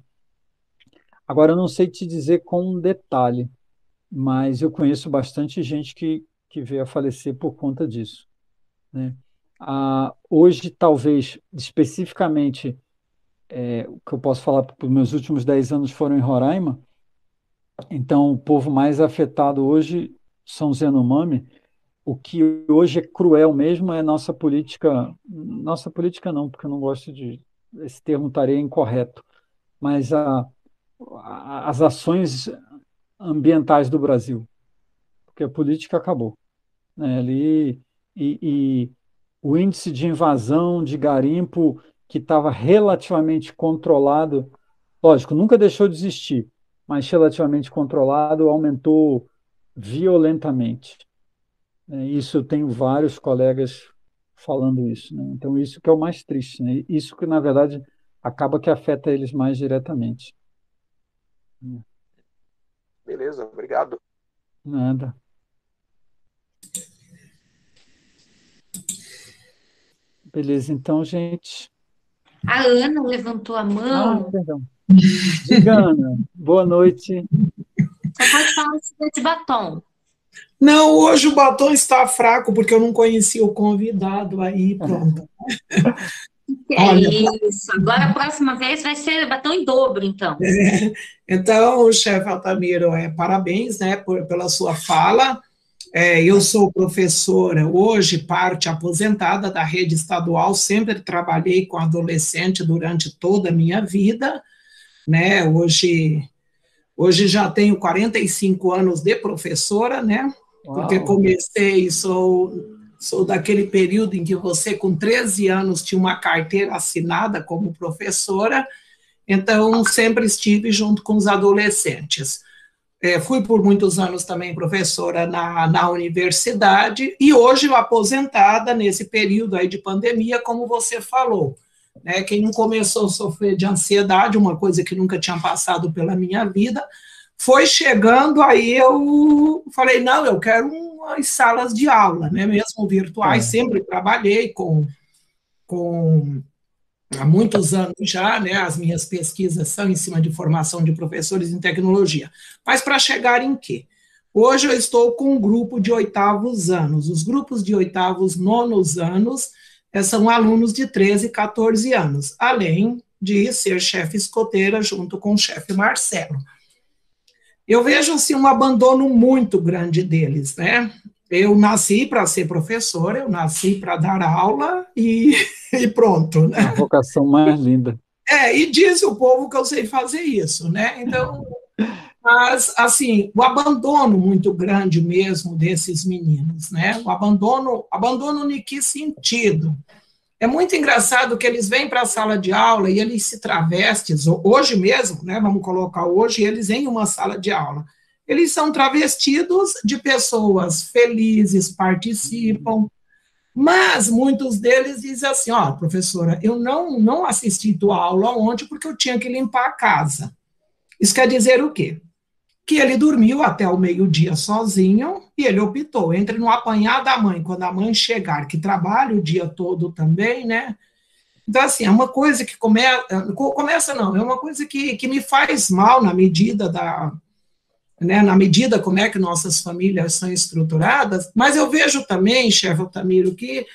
Agora, eu não sei te dizer com um detalhe, mas eu conheço bastante gente que veio a falecer por conta disso, né? Hoje, talvez, especificamente, o que eu posso falar, os meus últimos 10 anos foram em Roraima, Então, o povo mais afetado hoje são os Yanomami. O que hoje é cruel mesmo é nossa política não, porque eu não gosto esse termo estaria incorreto, mas as ações ambientais do Brasil, porque a política acabou, né? Ali, e o índice de invasão de garimpo que estava relativamente controlado, lógico, nunca deixou de existir, mas relativamente controlado, aumentou violentamente. Isso eu tenho vários colegas falando isso, né? Então, isso que é o mais triste, né? Isso que, na verdade, acaba que afeta eles mais diretamente. Beleza, obrigado. Nada. Beleza, então, gente. A Ana levantou a mão. Perdão. Diga, Ana. Boa noite. Você pode falar de batom. Não, hoje o batom está fraco, porque eu não conhecia o convidado, aí pronto. Olha, isso, agora a próxima vez vai ser batom em dobro, então. Então, chefe Altamiro, parabéns, né, pela sua fala. Eu sou professora hoje, parte aposentada da rede estadual, sempre trabalhei com adolescente durante toda a minha vida, né, hoje já tenho 45 anos de professora, né, porque comecei, sou daquele período em que você, com 13 anos, tinha uma carteira assinada como professora, então sempre estive junto com os adolescentes. Fui por muitos anos também professora na universidade, e hoje aposentada nesse período aí de pandemia, como você falou. Né, quem não começou a sofrer de ansiedade, uma coisa que nunca tinha passado pela minha vida, foi chegando, aí eu falei, não, eu quero umas salas de aula, né, mesmo virtuais, sempre trabalhei há muitos anos já, né, as minhas pesquisas são em cima de formação de professores em tecnologia. Mas para chegar em quê? Hoje eu estou com um grupo de 8º anos. Os grupos de 8º, 9º anos são alunos de 13, 14 anos, além de ser chefe escoteira junto com o chefe Marcelo. Eu vejo, assim, um abandono muito grande deles, né? Eu nasci para ser professora, eu nasci para dar aula e pronto, né? A vocação mais linda. E diz o povo que eu sei fazer isso, né? Então, mas, assim, o abandono muito grande mesmo desses meninos, né? O abandono em que sentido? É muito engraçado que eles vêm para a sala de aula e eles se travestem, hoje mesmo, né, vamos colocar hoje, eles em uma sala de aula. Eles são travestidos de pessoas felizes, participam, mas muitos deles dizem assim, professora, eu não assisti tua aula ontem porque eu tinha que limpar a casa. Isso quer dizer o quê? Que ele dormiu até o meio-dia sozinho e ele optou entre não apanhar da mãe quando a mãe chegar, que trabalha o dia todo também, né? Então, assim, é uma coisa que é uma coisa que me faz mal na medida na medida como é que nossas famílias são estruturadas, mas eu vejo também, chefe Altamiro, que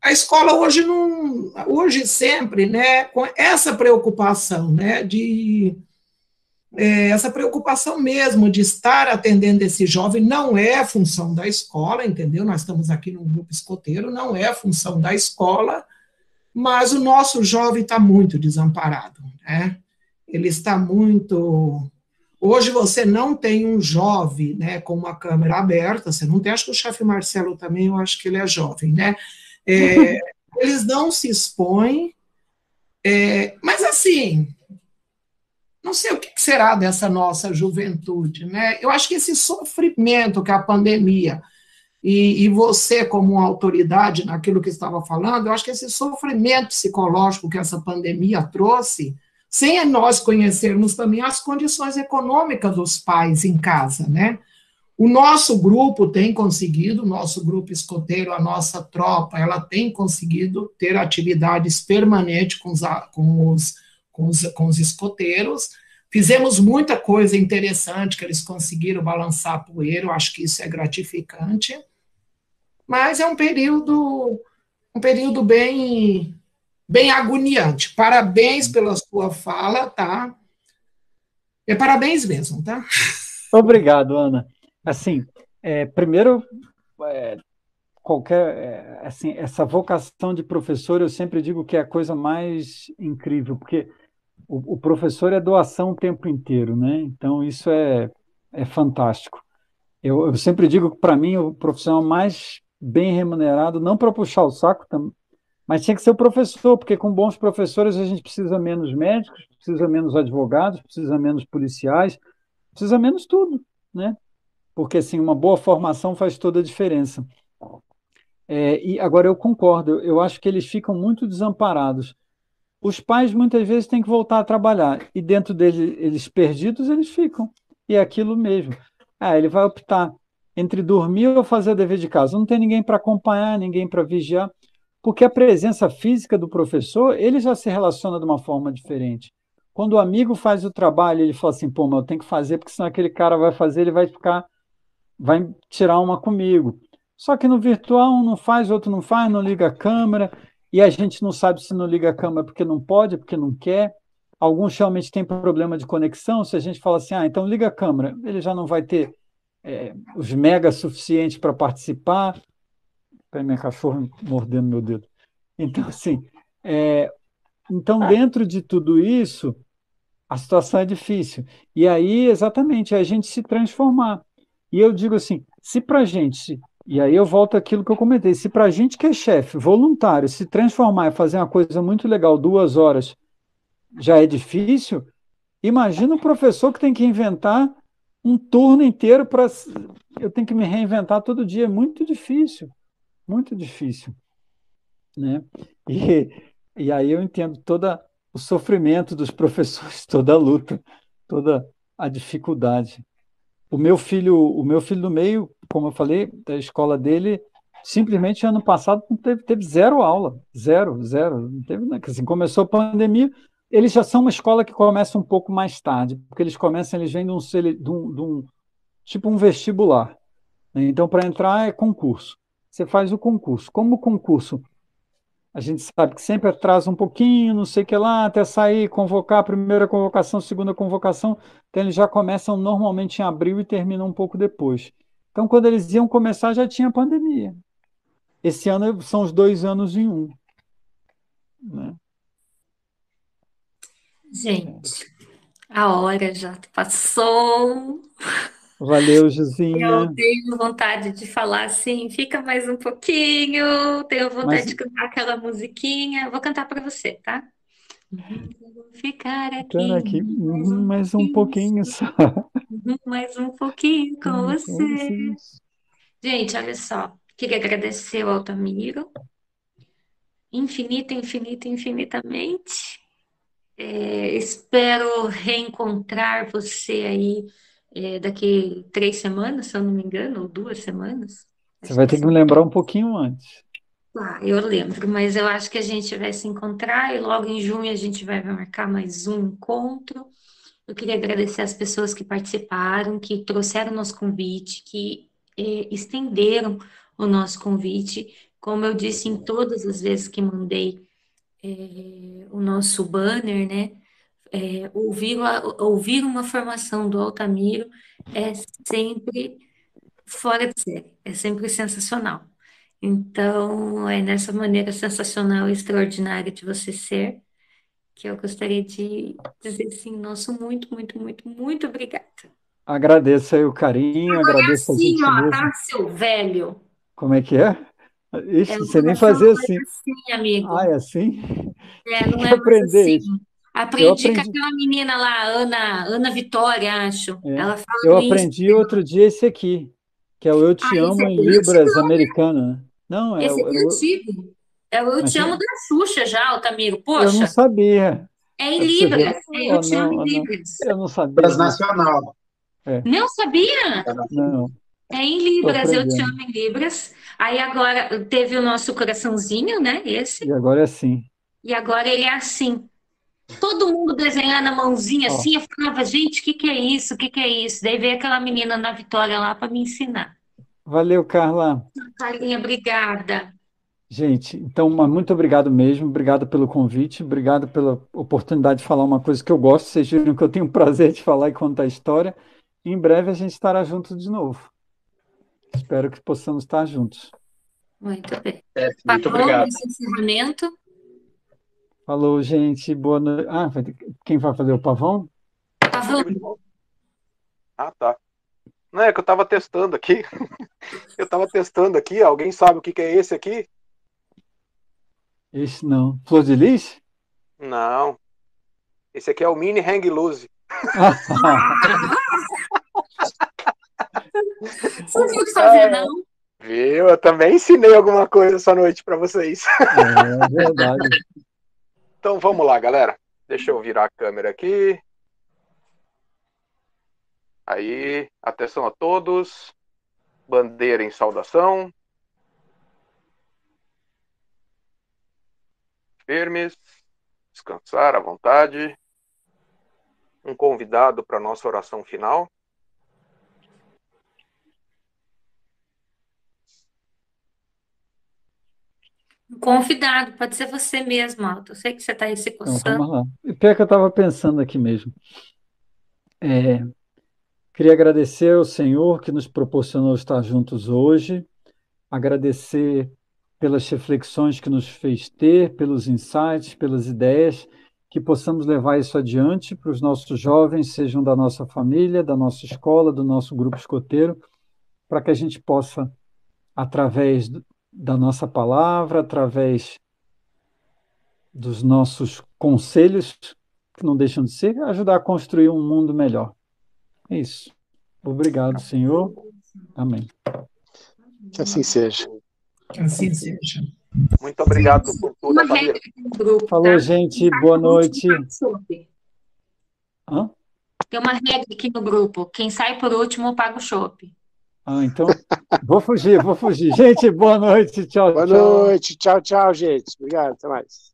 a escola hoje sempre, né, com essa preocupação, né, essa preocupação mesmo de estar atendendo esse jovem não é função da escola, entendeu? Nós estamos aqui no grupo escoteiro, não é função da escola, mas o nosso jovem está muito desamparado, né? Ele está muito... Hoje você não tem um jovem, né, com uma câmera aberta, você não tem, acho que o chefe Marcelo também, eu acho que ele é jovem, né? Eles não se expõem, mas assim... Não sei o que será dessa nossa juventude, né? Eu acho que esse sofrimento que a pandemia, e você como uma autoridade naquilo que estava falando, eu acho que esse sofrimento psicológico que essa pandemia trouxe, sem nós conhecermos também as condições econômicas dos pais em casa, né? O nosso grupo tem conseguido, o nosso grupo escoteiro, a nossa tropa, ela tem conseguido ter atividades permanentes com os escoteiros, fizemos muita coisa interessante, que eles conseguiram balançar a poeira, eu acho que isso é gratificante, mas é um período bem agoniante. Parabéns pela sua fala, tá? Parabéns mesmo, tá? Obrigado, Ana. Assim, primeiro, assim, essa vocação de professor, eu sempre digo que é a coisa mais incrível, porque o professor é doação o tempo inteiro, né? Então, isso é fantástico. Eu sempre digo que, para mim, o profissional mais bem remunerado, não para puxar o saco, mas tinha que ser o professor, porque com bons professores a gente precisa menos médicos, precisa menos advogados, precisa menos policiais, precisa menos tudo, né? Porque, assim, uma boa formação faz toda a diferença. E agora eu concordo, eu acho que eles ficam muito desamparados. Os pais muitas vezes têm que voltar a trabalhar, e dentro deles, eles perdidos, eles ficam. E é aquilo mesmo. Ele vai optar entre dormir ou fazer o dever de casa. Não tem ninguém para acompanhar, ninguém para vigiar, porque a presença física do professor, ele já se relaciona de uma forma diferente. Quando o amigo faz o trabalho, ele fala assim, pô, mas eu tenho que fazer, porque senão aquele cara vai fazer, ele vai tirar uma comigo. Só que no virtual, um não faz, outro não faz, não liga a câmera, e a gente não sabe se não liga a câmera porque não pode, porque não quer. Alguns realmente têm problema de conexão. Se a gente fala assim, então liga a câmera, ele já não vai ter os megas suficientes para participar. Peraí, minha cachorra mordendo meu dedo. Então, assim, então, dentro de tudo isso, a situação é difícil. E aí, exatamente, é a gente se transformar. E eu digo assim, se para a gente, e aí eu volto àquilo que eu comentei, se para a gente que é chefe, voluntário, se transformar e fazer uma coisa muito legal, 2 horas, já é difícil, imagina o professor que tem que inventar um turno inteiro para... Eu tenho que me reinventar todo dia, é muito difícil, né? E aí eu entendo todo o sofrimento dos professores, toda a luta, toda a dificuldade. O meu filho do meio, como eu falei, da escola dele, simplesmente ano passado teve zero aula, zero. Não teve, assim, começou a pandemia, eles já são uma escola que começa um pouco mais tarde, porque eles vêm de um tipo um vestibular, né? Então, para entrar é concurso. Você faz o concurso. Como o concurso, a gente sabe que sempre atrasa um pouquinho, não sei o que lá, até sair, convocar a primeira convocação, segunda convocação. Então, eles já começam normalmente em abril e terminam um pouco depois. Então, quando eles iam começar, já tinha pandemia. Esse ano são os 2 anos em um, né? Gente, a hora já passou. Valeu, Eu Gizinha. tenho vontade de falar assim, fica mais um pouquinho. Tenho vontade de cantar aquela musiquinha. Vou cantar para você, tá? Vou ficar Ficando aqui aqui mais mais um pouquinho só. mais um pouquinho com Com você. vocês. Gente, olha só. Queria agradecer ao Altamiro infinitamente. Espero reencontrar você aí daqui 3 semanas, se eu não me engano, ou 2 semanas. Você Acho vai que ter que sim. me lembrar um pouquinho antes. Eu lembro, mas eu acho que a gente vai se encontrar e logo em junho a gente vai marcar mais um encontro. Eu queria agradecer as pessoas que participaram, que trouxeram o nosso convite, que estenderam o nosso convite. Como eu disse em todas as vezes que mandei o nosso banner, né? Ouvir uma formação do Altamiro é sempre fora de série, é sempre sensacional. Então, é nessa maneira sensacional e extraordinária de você ser que eu gostaria de dizer assim, nosso muito obrigada. Agradeço aí o carinho, Agora é agradeço a assim, ó, gentileza. tá, seu velho? Como é que é? Ixi, não sei nem Coração fazer não é assim. assim, amigo. É assim? Tem Não que é mais aprender assim. isso. Eu Aprendi com aprendi, aquela menina lá, Ana Vitória, acho. Ela fala eu no aprendi Insta. outro dia esse aqui, que é o Eu Te Esse Amo é em bem Libras antigão, né? americano, né? Não, Esse aqui é antigo. Eu mas te amo da Xuxa já, Altamiro. eu não Poxa, sabia. é em É pra você ver. Libras. É Eu Oh, te amo não, em oh, não. Libras. Eu não sabia disso. Transnacional. Não sabia? Não, É em estou Libras, Eu te aprendendo. amo em Libras. Aí agora teve o nosso coraçãozinho, né? Esse. E agora é assim. E agora ele é assim. Todo mundo desenhando a mãozinha Ó, assim, eu falava, gente, o que que é isso? O que que é isso? Daí veio aquela menina na Vitória lá para me ensinar. valeu, Carla. Carlinha, obrigada. Gente, então, muito obrigado mesmo, obrigado pelo convite, obrigado pela oportunidade de falar uma coisa que eu gosto, vocês viram que eu tenho o prazer de falar e contar a história. Em breve a gente estará junto de novo. Espero que possamos estar juntos. Muito bem. Muito Falou obrigado. nesse encerramento. Falou, gente, boa noite. Quem vai fazer o pavão? Ah, tá. Não, é que eu estava testando aqui. Alguém sabe o que é esse aqui? Esse não. Flor de Lis? Não. Esse aqui é o Mini Hang Loose. Você não viu o que fazer, não? Viu? Eu também ensinei alguma coisa essa noite para vocês. É verdade. Então vamos lá, galera. Deixa eu virar a câmera aqui. Aí, atenção a todos. Bandeira em saudação. Firmes. Descansar à vontade. Um convidado para a nossa oração final. Convidado, pode ser você mesmo, Alto. Eu sei que você está aí se Então, coçando. vamos lá. E pior que eu estava pensando aqui mesmo. Queria agradecer ao Senhor que nos proporcionou estar juntos hoje, agradecer pelas reflexões que nos fez ter, pelos insights, pelas ideias, que possamos levar isso adiante para os nossos jovens, sejam da nossa família, da nossa escola, do nosso grupo escoteiro, para que a gente possa, através da nossa palavra, através dos nossos conselhos, que não deixam de ser, ajudar a construir um mundo melhor. É isso. Obrigado, Senhor. Amém. Que assim seja. Que assim seja. Muito obrigado por tudo, Uma família. regra aqui no grupo, Falou, tá? gente. Boa noite. Hã? Tem uma regra aqui no grupo. Quem sai por último paga o chopp. Então, vou fugir. Gente, boa noite. Tchau, Boa tchau. noite. Tchau, tchau, gente. Obrigado. Até mais.